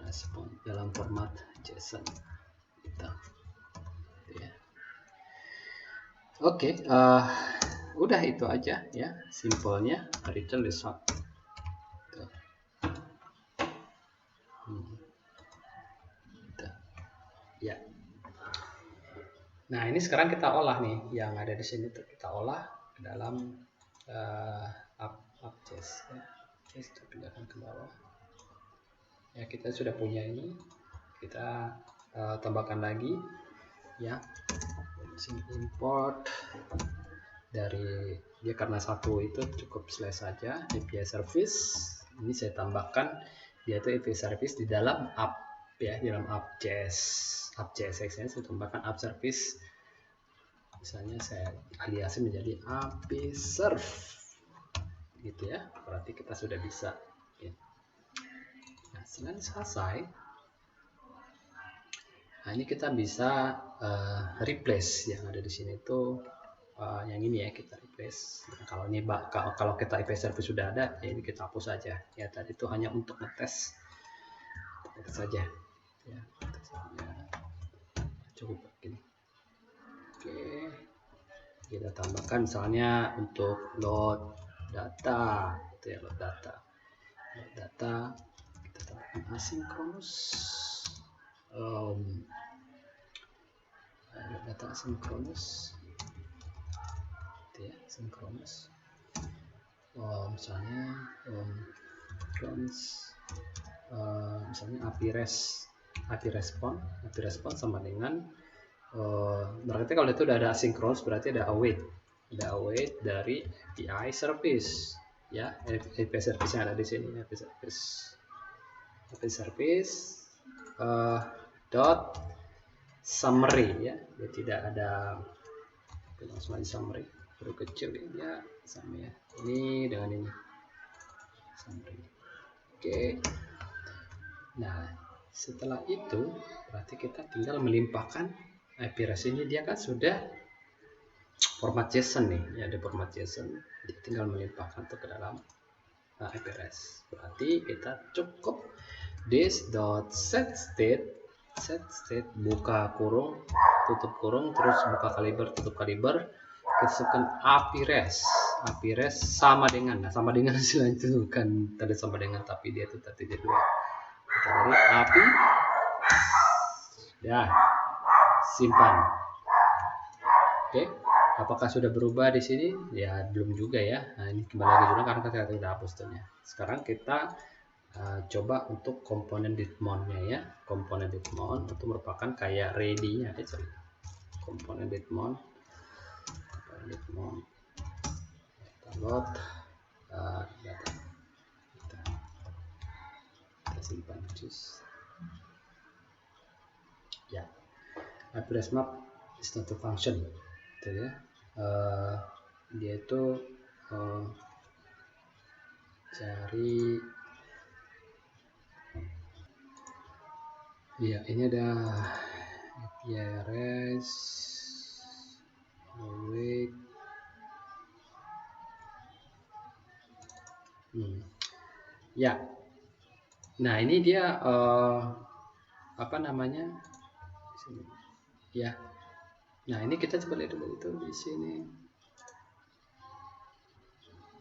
respon, dalam format JSON gitu ya. Oke, udah itu aja ya, simpelnya return result. Nah, ini sekarang kita olah nih, yang ada di sini tuh kita olah ke dalam AppJS ya. Kita pindahkan ke bawah. Ya, kita sudah punya ini. Kita tambahkan lagi ya. Sini import dari dia, karena satu itu cukup slash saja, API service. Ini saya tambahkan dia itu API service di dalam app ya, di dalam AppJS saya tambahkan app service. Misalnya saya aliasin menjadi API serve gitu ya, berarti kita sudah bisa ya. Nah, setelah selesai, nah ini kita bisa replace yang ada di sini itu yang ini ya, kita replace. Nah, kalau ini kalau kita API service sudah ada ya, ini kita hapus saja ya. Tadi itu hanya untuk ngetes saja ya, cukup begini. Oke, kita tambahkan misalnya untuk load data itu ya, load data kita tambahkan asynchronous, data asynchronous itu ya, asynchronous. Misalnya misalnya API respon sama dengan berarti kalau itu udah ada asynchronous berarti ada await dari API service ya, API service yang ada di sini, API service dot summary ya. Dia tidak ada langsung aja summary, huruf kecil ya sama ya, ini dengan ini summary. Oke. Nah, setelah itu berarti kita tinggal melimpahkan API-REST ini. Dia kan sudah format JSON nih ya, ada format JSON, dia tinggal melimpahkan itu ke dalam API-REST. Berarti kita cukup this.setState buka kurung tutup kurung, terus buka kaliber tutup kaliber, kita sebutkan API-REST sama dengan, nah sama dengan istilah itu bukan tadi sama dengan, tapi dia itu tadi dia dua, kita dari API ya, simpan. Oke, apakah sudah berubah di sini? Ya belum juga ya. Nah, ini kembali lagi juga karena kita tidak hapus tuh-nya. Sekarang kita coba untuk komponen daemon-nya ya. Komponen daemon itu merupakan kayak ready-nya, komponen daemon load data, kita simpan ya. API map is not a function gitu ya. Dia itu cari ya, ini ada API-REST await ya. Nah, ini dia apa namanya ya. Nah, ini kita coba lihat dulu itu di sini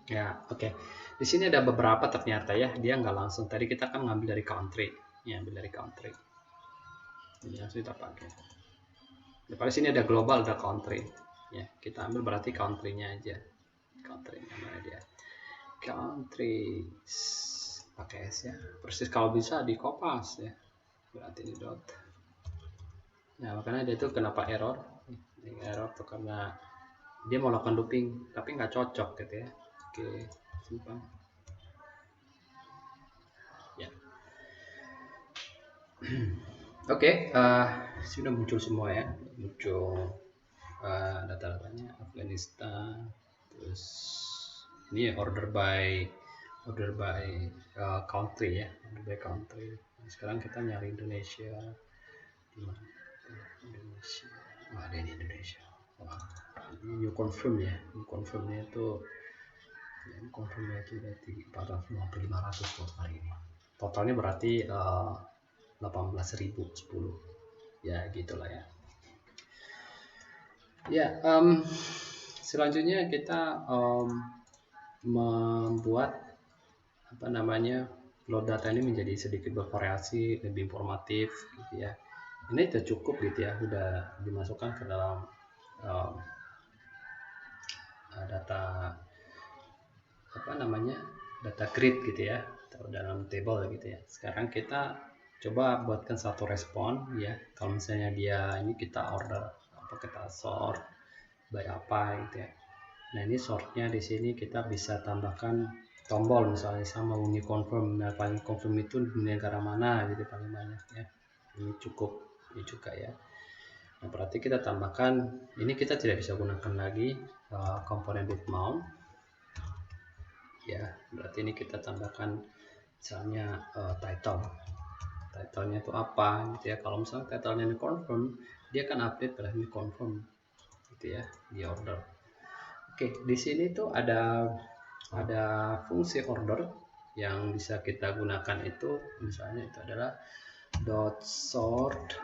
ya. Oke, di sini ada beberapa ternyata ya, dia nggak langsung, tadi kita kan ngambil dari country ya, ambil dari country ini langsung kita pakai. Di sini ada global, ada country ya, kita ambil berarti country-nya aja, country namanya dia countries pakai S ya, persis kalau bisa di kopas ya, berarti di dot. Nah, makanya dia itu kenapa error tuh, karena dia mau lakukan looping tapi nggak cocok gitu ya. Oke, simpan ya. Oke, sudah muncul semua ya, muncul data-datanya Afghanistan, terus ini order by country ya, order by country. Sekarang kita nyari Indonesia, di mana Indonesia? Ada di Indonesia. Wah, ini new confirm ya, new confirmnya itu berarti 400 hampir 500 buat hari ini. Totalnya berarti 18.010 ya, gitulah ya. Ya, selanjutnya kita membuat apa namanya load data ini menjadi sedikit bervariasi, lebih informatif gitu ya. ini udah cukup gitu ya, udah dimasukkan ke dalam data apa namanya, data grid gitu ya, atau dalam table gitu ya. Sekarang kita coba buatkan satu respon ya. Kalau misalnya dia ini kita order apa, kita sort by apa gitu ya. Nah ini sortnya di sini kita bisa tambahkan tombol misalnya sama bunyi confirm. Nah paling confirm itu di negara mana gitu paling banyak ya. Ini cukup ini juga ya. Nah berarti kita tambahkan, ini kita tidak bisa gunakan lagi komponen with mount ya. Berarti ini kita tambahkan misalnya titlenya itu apa gitu ya. Kalau misalnya titlenya ini confirm, dia akan update pada ini confirm gitu ya di order. Oke, di sini tuh ada fungsi order yang bisa kita gunakan, itu misalnya itu adalah dot sort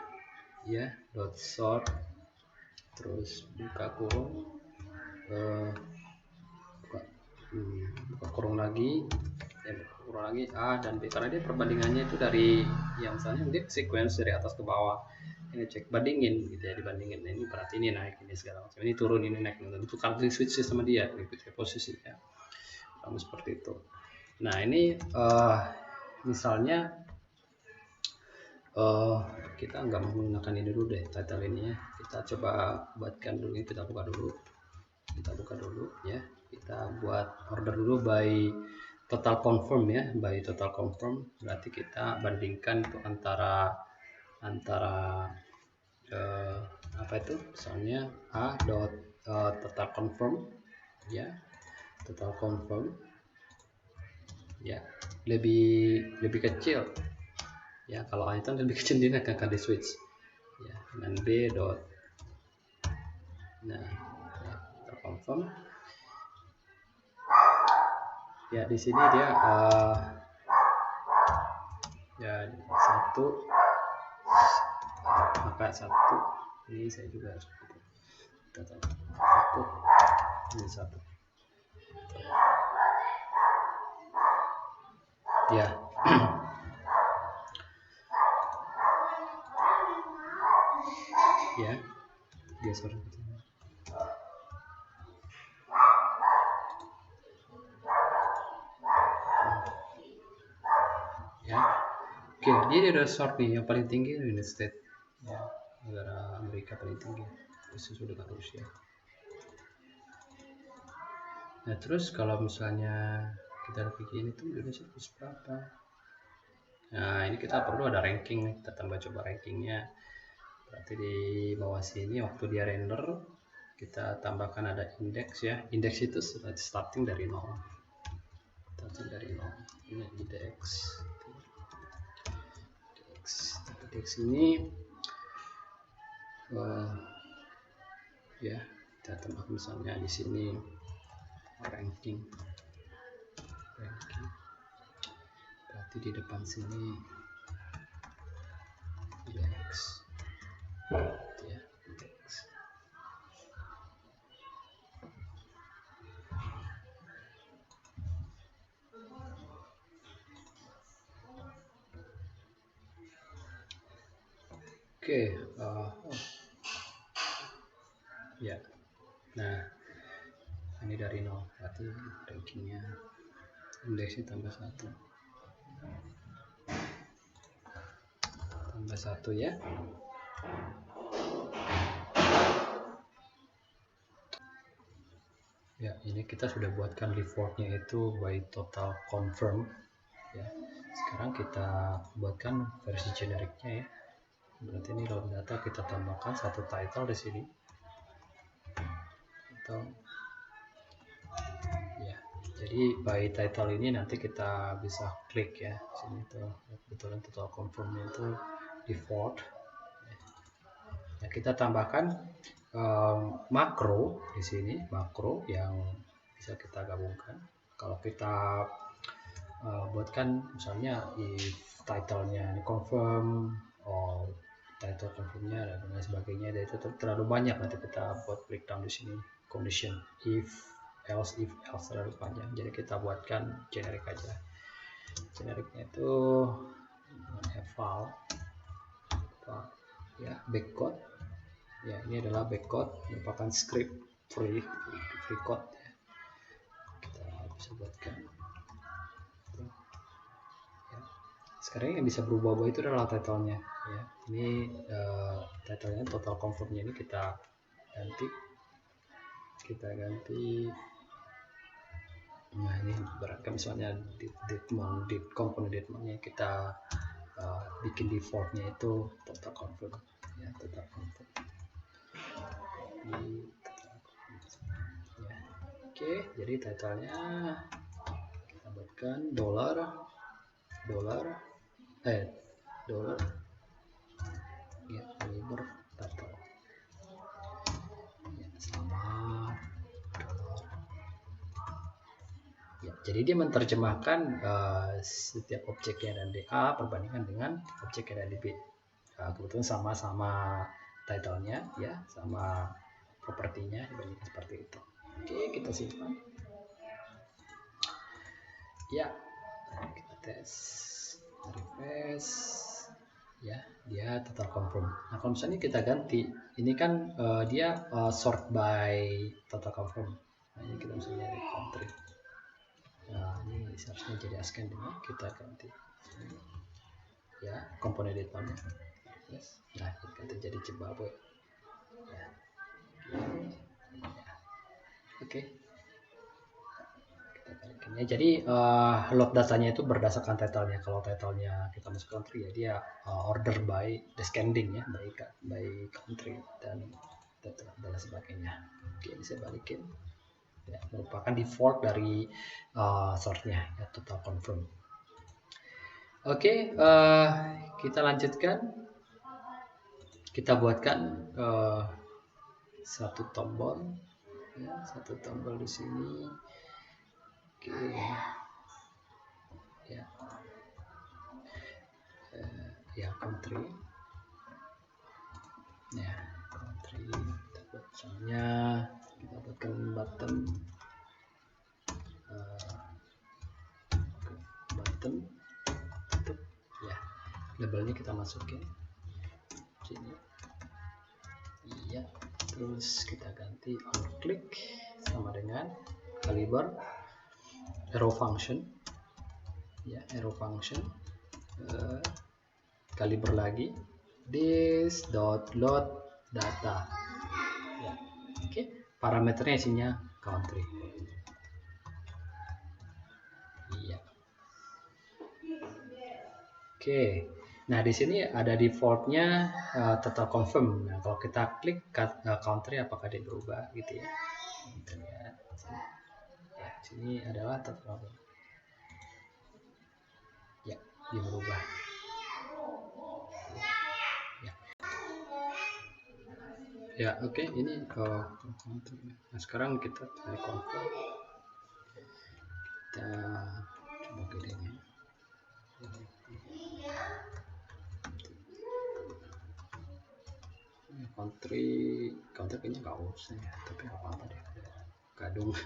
ya, dot sort terus buka kurung buka kurung lagi ya, buka kurung lagi A dan B, karena dia perbandingannya itu dari yang misalnya dia sequence dari atas ke bawah. Ini cek bandingin gitu ya, dibandingin. Nah, ini berarti ini naik, ini segala macam, ini turun, ini naik, itu country switch sama dia gitu posisi ya, kamu seperti itu. Nah ini misalnya kita nggak menggunakan ini dulu deh, title ini ya. Kita coba buatkan dulu, kita buka dulu ya. Kita buat order dulu by total confirm ya, by total confirm. Berarti kita bandingkan itu antara apa itu, misalnya a dot total confirm ya, total confirm ya, lebih kecil ya. Kalau A itu lebih kecil, dia akan di switch ya dengan B dot. Nah ya, terconfirm ya. Di sini dia ya satu, maka satu ini saya juga harus satu, ini satu ya. Ya dia suara ya. Oke, dia udah sort nih, yang paling tinggi United States ya, negara Amerika paling tinggi sesuai dengan Rusia. Nah terus kalau misalnya kita bikin itu Indonesia terus berapa? Nah ini kita perlu ada ranking, kita tambah coba rankingnya. Berarti di bawah sini waktu dia render kita tambahkan ada indeks ya. Indeks itu starting dari 0. Starting dari 0. Ini indeks. Indeks ini ya, kita tambahkan misalnya di sini ranking. Berarti di depan sini indeks. Ya, indeks. Oke, ya. Nah, ini dari 0, berarti rankingnya indeksnya tambah 1. Tambah 1 ya. Ya, ini kita sudah buatkan defaultnya itu by total confirm ya. Sekarang kita buatkan versi generiknya ya. Berarti ini dalam data kita tambahkan satu title di sini. Atau ya. Jadi by title ini nanti kita bisa klik ya. Sini tuh kebetulan total confirmnya itu default. Ya, kita tambahkan makro di sini, makro yang bisa kita gabungkan. Kalau kita buatkan misalnya if title-nya confirm, title confirmnya dan lain sebagainya, dan itu terlalu banyak, nanti kita buat breakdown di sini condition if else terlalu panjang, jadi kita buatkan generik aja. Generiknya itu eval ya, backcode. Ya, ini adalah backcode, merupakan script free code ya. Kita bisa buatkan ya. Sekarang yang bisa berubah-ubah itu adalah title-nya ya. Ini title-nya, total confirm-nya ini kita ganti. Nah, ini berarti misalnya di komponen date kita bikin defaultnya itu total confirm ya, total confirm ya. Oke, jadi title-nya kita buatkan dollar ya, labor title ya, sama dollar ya. Jadi dia menerjemahkan setiap objeknya dan DA perbandingan dengan objeknya dan DB. Kebetulan sama-sama title-nya ya, sama propertinya dibandingkan seperti itu. Oke, kita simpan ya, kita tes, refresh ya, dia total confirm. Nah, kalau misalnya kita ganti, ini kan dia sort by total confirm. Nah, ini kita misalnya dari country. Nah, ini seharusnya jadi ascending ya, kita ganti ya, komponen data-nya. Yes. Nah, ini terjadi Zimbabwe ya. Oke. Kita balikin ya. Jadi load datanya itu berdasarkan title-nya. Kalau title-nya kita masuk country ya, dia order by descending ya, by country dan sebagainya. Oke, ini saya balikin ya, merupakan default dari source-nya ya, total confirm. Oke, kita lanjutkan. Kita buatkan satu tombol ya, satu tombol di sini. Oke ya, ya country ya, country kita buat misalnya, kita buatkan button tutup ya, labelnya kita masukin sini iya, terus kita ganti on click sama dengan caliber arrow function ya, arrow function caliber lagi this dot load data ya. Oke, parameternya isinya country iya. Oke, nah di sini ada defaultnya total confirm. Nah, kalau kita klik country, apakah dia berubah gitu ya? Kita lihat ya, sini adalah total confirm ya, dia berubah ya. Oke, ini nah sekarang kita pilih confirm, kita coba pilihnya country kayaknya nggak usah ya, tapi apa-apa deh, kadung terus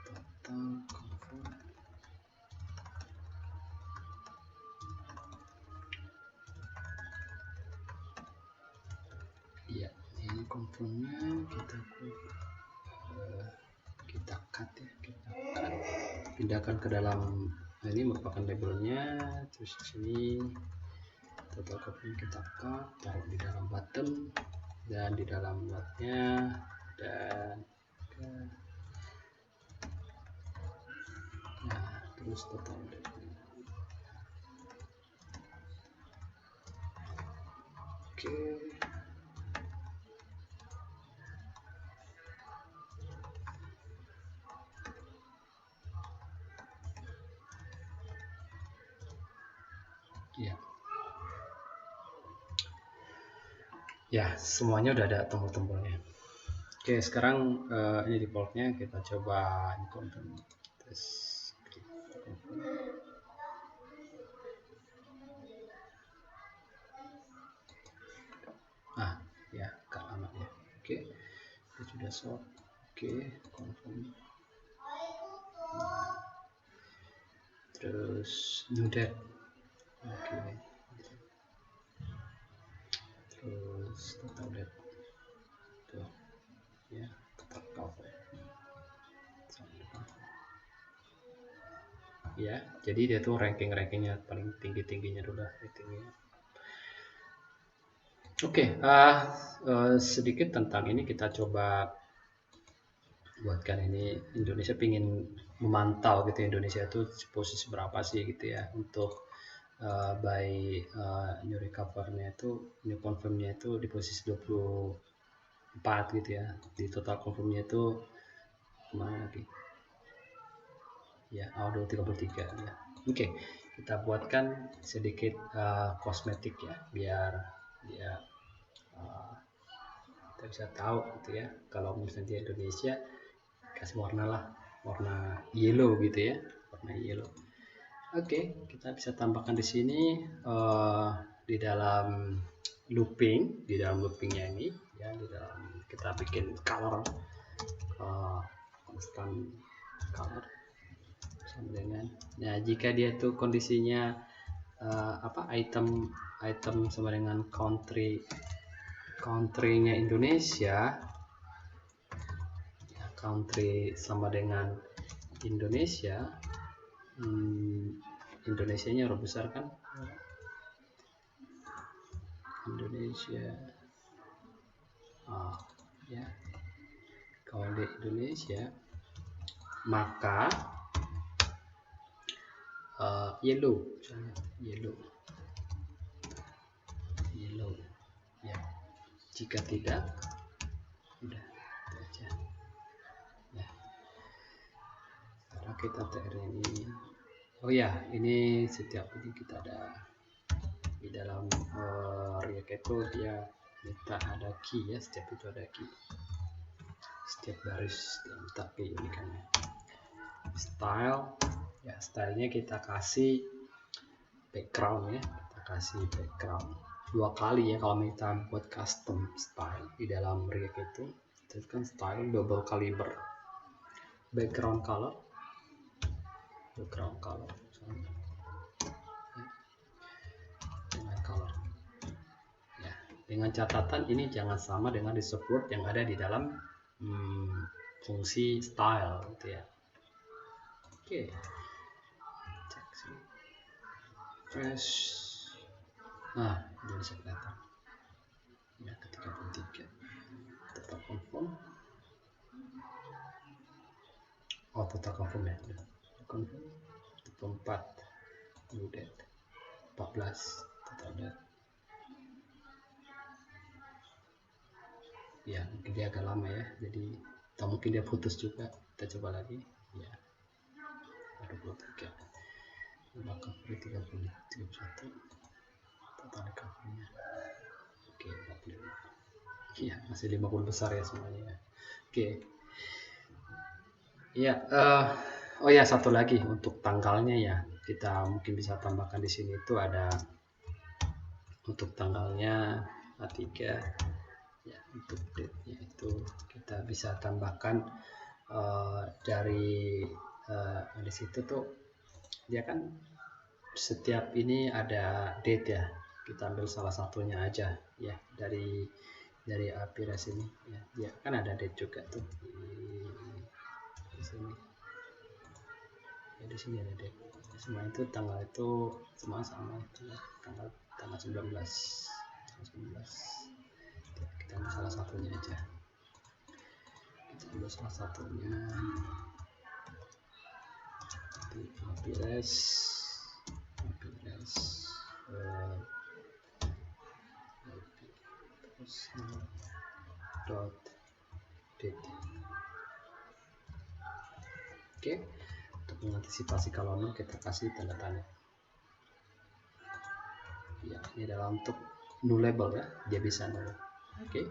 total confirm iya. Ini confirmnya kita cut ya, pindahkan ke dalam. Nah, ini merupakan labelnya, terus di sini total confirm kita cut, taruh di dalam button dan di dalam loadnya, dan nah, terus total oke. Ya. Ya, semuanya udah ada tombol-tombolnya. Oke, sekarang ini defaultnya, kita coba confirm tes. Ah, ya, agak lama ya. Oke, kita sudah sort. Oke, confirm. Terus new date. Oke. terus total date tuh ya, total cover ya. Jadi dia tuh rankingnya paling tingginya dulu ratingnya. Oke, sedikit tentang ini kita coba buatkan ini. Indonesia pingin memantau gitu, Indonesia itu posisi berapa sih gitu ya untuk by new recovernya itu, new confirmnya itu di posisi 24 gitu ya. Di total confirmnya itu kemana lagi ya, 33 ya. Oke, kita buatkan sedikit kosmetik ya, biar kita bisa tahu gitu ya, kalau misalnya di Indonesia kasih warna lah, warna yellow gitu ya, warna yellow. Oke, kita bisa tambahkan di sini di dalam loopingnya ini ya, di dalam kita bikin color constant color sama dengan, nah jika dia tuh kondisinya item sama dengan country-nya Indonesia, country sama dengan Indonesia, Indonesia-nya huruf besar kan, Indonesia ya. Kalau di Indonesia maka yellow ya. Jika tidak, udah itu aja ya. Sekarang kita tr ini, oh ya, ini setiap ini kita ada di dalam React itu dia minta ada key ya, setiap itu ada key, setiap baris dia minta key ini kan ya. Style ya, stylenya kita kasih background ya, kita kasih background 2 kali ya. Kalau kita buat custom style di dalam React itu kan style double kaliber, background color dengan color ya, dengan catatan ini jangan sama dengan di support yang ada di dalam fungsi style gitu ya. Oke, cek sini fresh, nah ini bisa kelihatan ya, ketika 3 tetap confirm, tetap confirm ya, confirm 24 new date 14 total date ya. Mungkin dia agak lama ya, jadi atau mungkin dia putus juga. Kita coba lagi ya, 23 maka 31 total covernya. Oke, 45 ya, masih 50 besar ya semuanya. Oke ya, oh ya, satu lagi untuk tanggalnya ya, kita mungkin bisa tambahkan di sini itu ada untuk tanggalnya A3 ya. Untuk date-nya itu kita bisa tambahkan dari di situ tuh dia kan setiap ini ada date ya, kita ambil salah satunya aja ya, dari Apiras ini ya, dia kan ada date juga tuh di sini ya, di sini ada date semua, itu tanggal itu semua sama itu ya, tanggal 19 kita ambil salah satunya aja, kita ambil salah satunya di Apiras dot date. Oke, untuk mengantisipasi kalau nol kita kasih tanda tanya ya, ini adalah untuk nullable ya, dia bisa nol. Oke,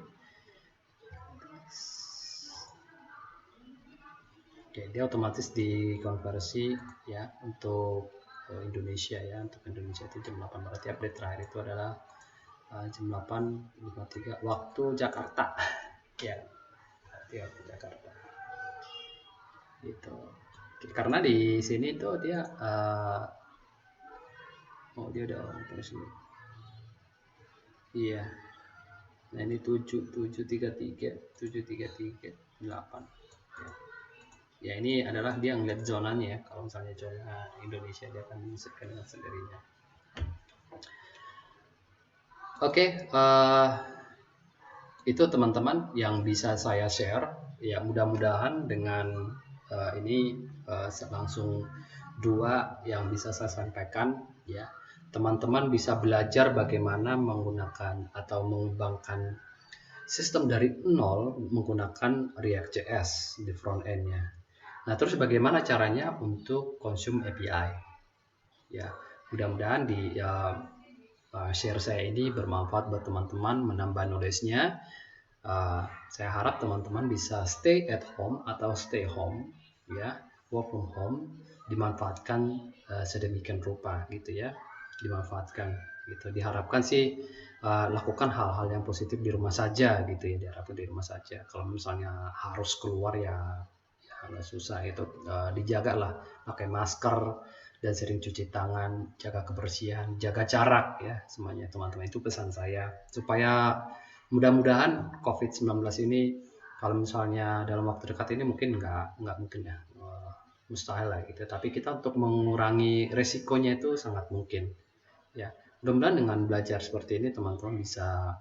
dia otomatis dikonversi ya untuk Indonesia ya. Untuk Indonesia itu jam 8, berarti update terakhir itu adalah jam 8.53 waktu Jakarta ya, waktu Jakarta gitu. Karena di sini tuh dia dia udah on sini iya, Nah ini 733 8 ya. Ini adalah dia ngeliat zonanya ya. Kalau misalnya zona Indonesia dia akan menyebutkan dengan sendirinya. Oke, itu teman-teman yang bisa saya share ya. Mudah-mudahan dengan ini langsung 2 yang bisa saya sampaikan ya. Teman-teman bisa belajar bagaimana menggunakan atau mengembangkan sistem dari nol menggunakan React.js di front end-nya. Nah, terus bagaimana caranya untuk consume API? Ya, mudah-mudahan di share saya ini bermanfaat buat teman-teman, menambah knowledge-nya. Saya harap teman-teman bisa stay at home atau stay home, ya, work from home, dimanfaatkan sedemikian rupa gitu ya, dimanfaatkan gitu. Diharapkan sih lakukan hal-hal yang positif di rumah saja gitu ya, diharapkan di rumah saja. Kalau misalnya harus keluar ya agak susah itu, dijagalah, pakai masker dan sering cuci tangan, jaga kebersihan, jaga jarak ya semuanya teman-teman. Itu pesan saya supaya mudah-mudahan COVID-19 ini kalau misalnya dalam waktu dekat ini mungkin nggak mungkin ya, mustahil lah gitu. Tapi kita untuk mengurangi resikonya itu sangat mungkin ya. Mudah-mudahan dengan belajar seperti ini teman-teman bisa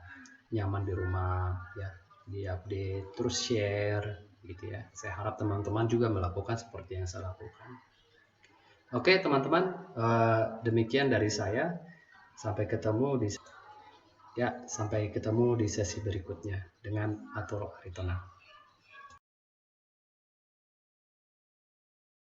nyaman di rumah ya, diupdate terus share gitu ya. Saya harap teman-teman juga melakukan seperti yang saya lakukan. Oke teman-teman, demikian dari saya. Sampai ketemu di sesi berikutnya dengan Atoro Aritona.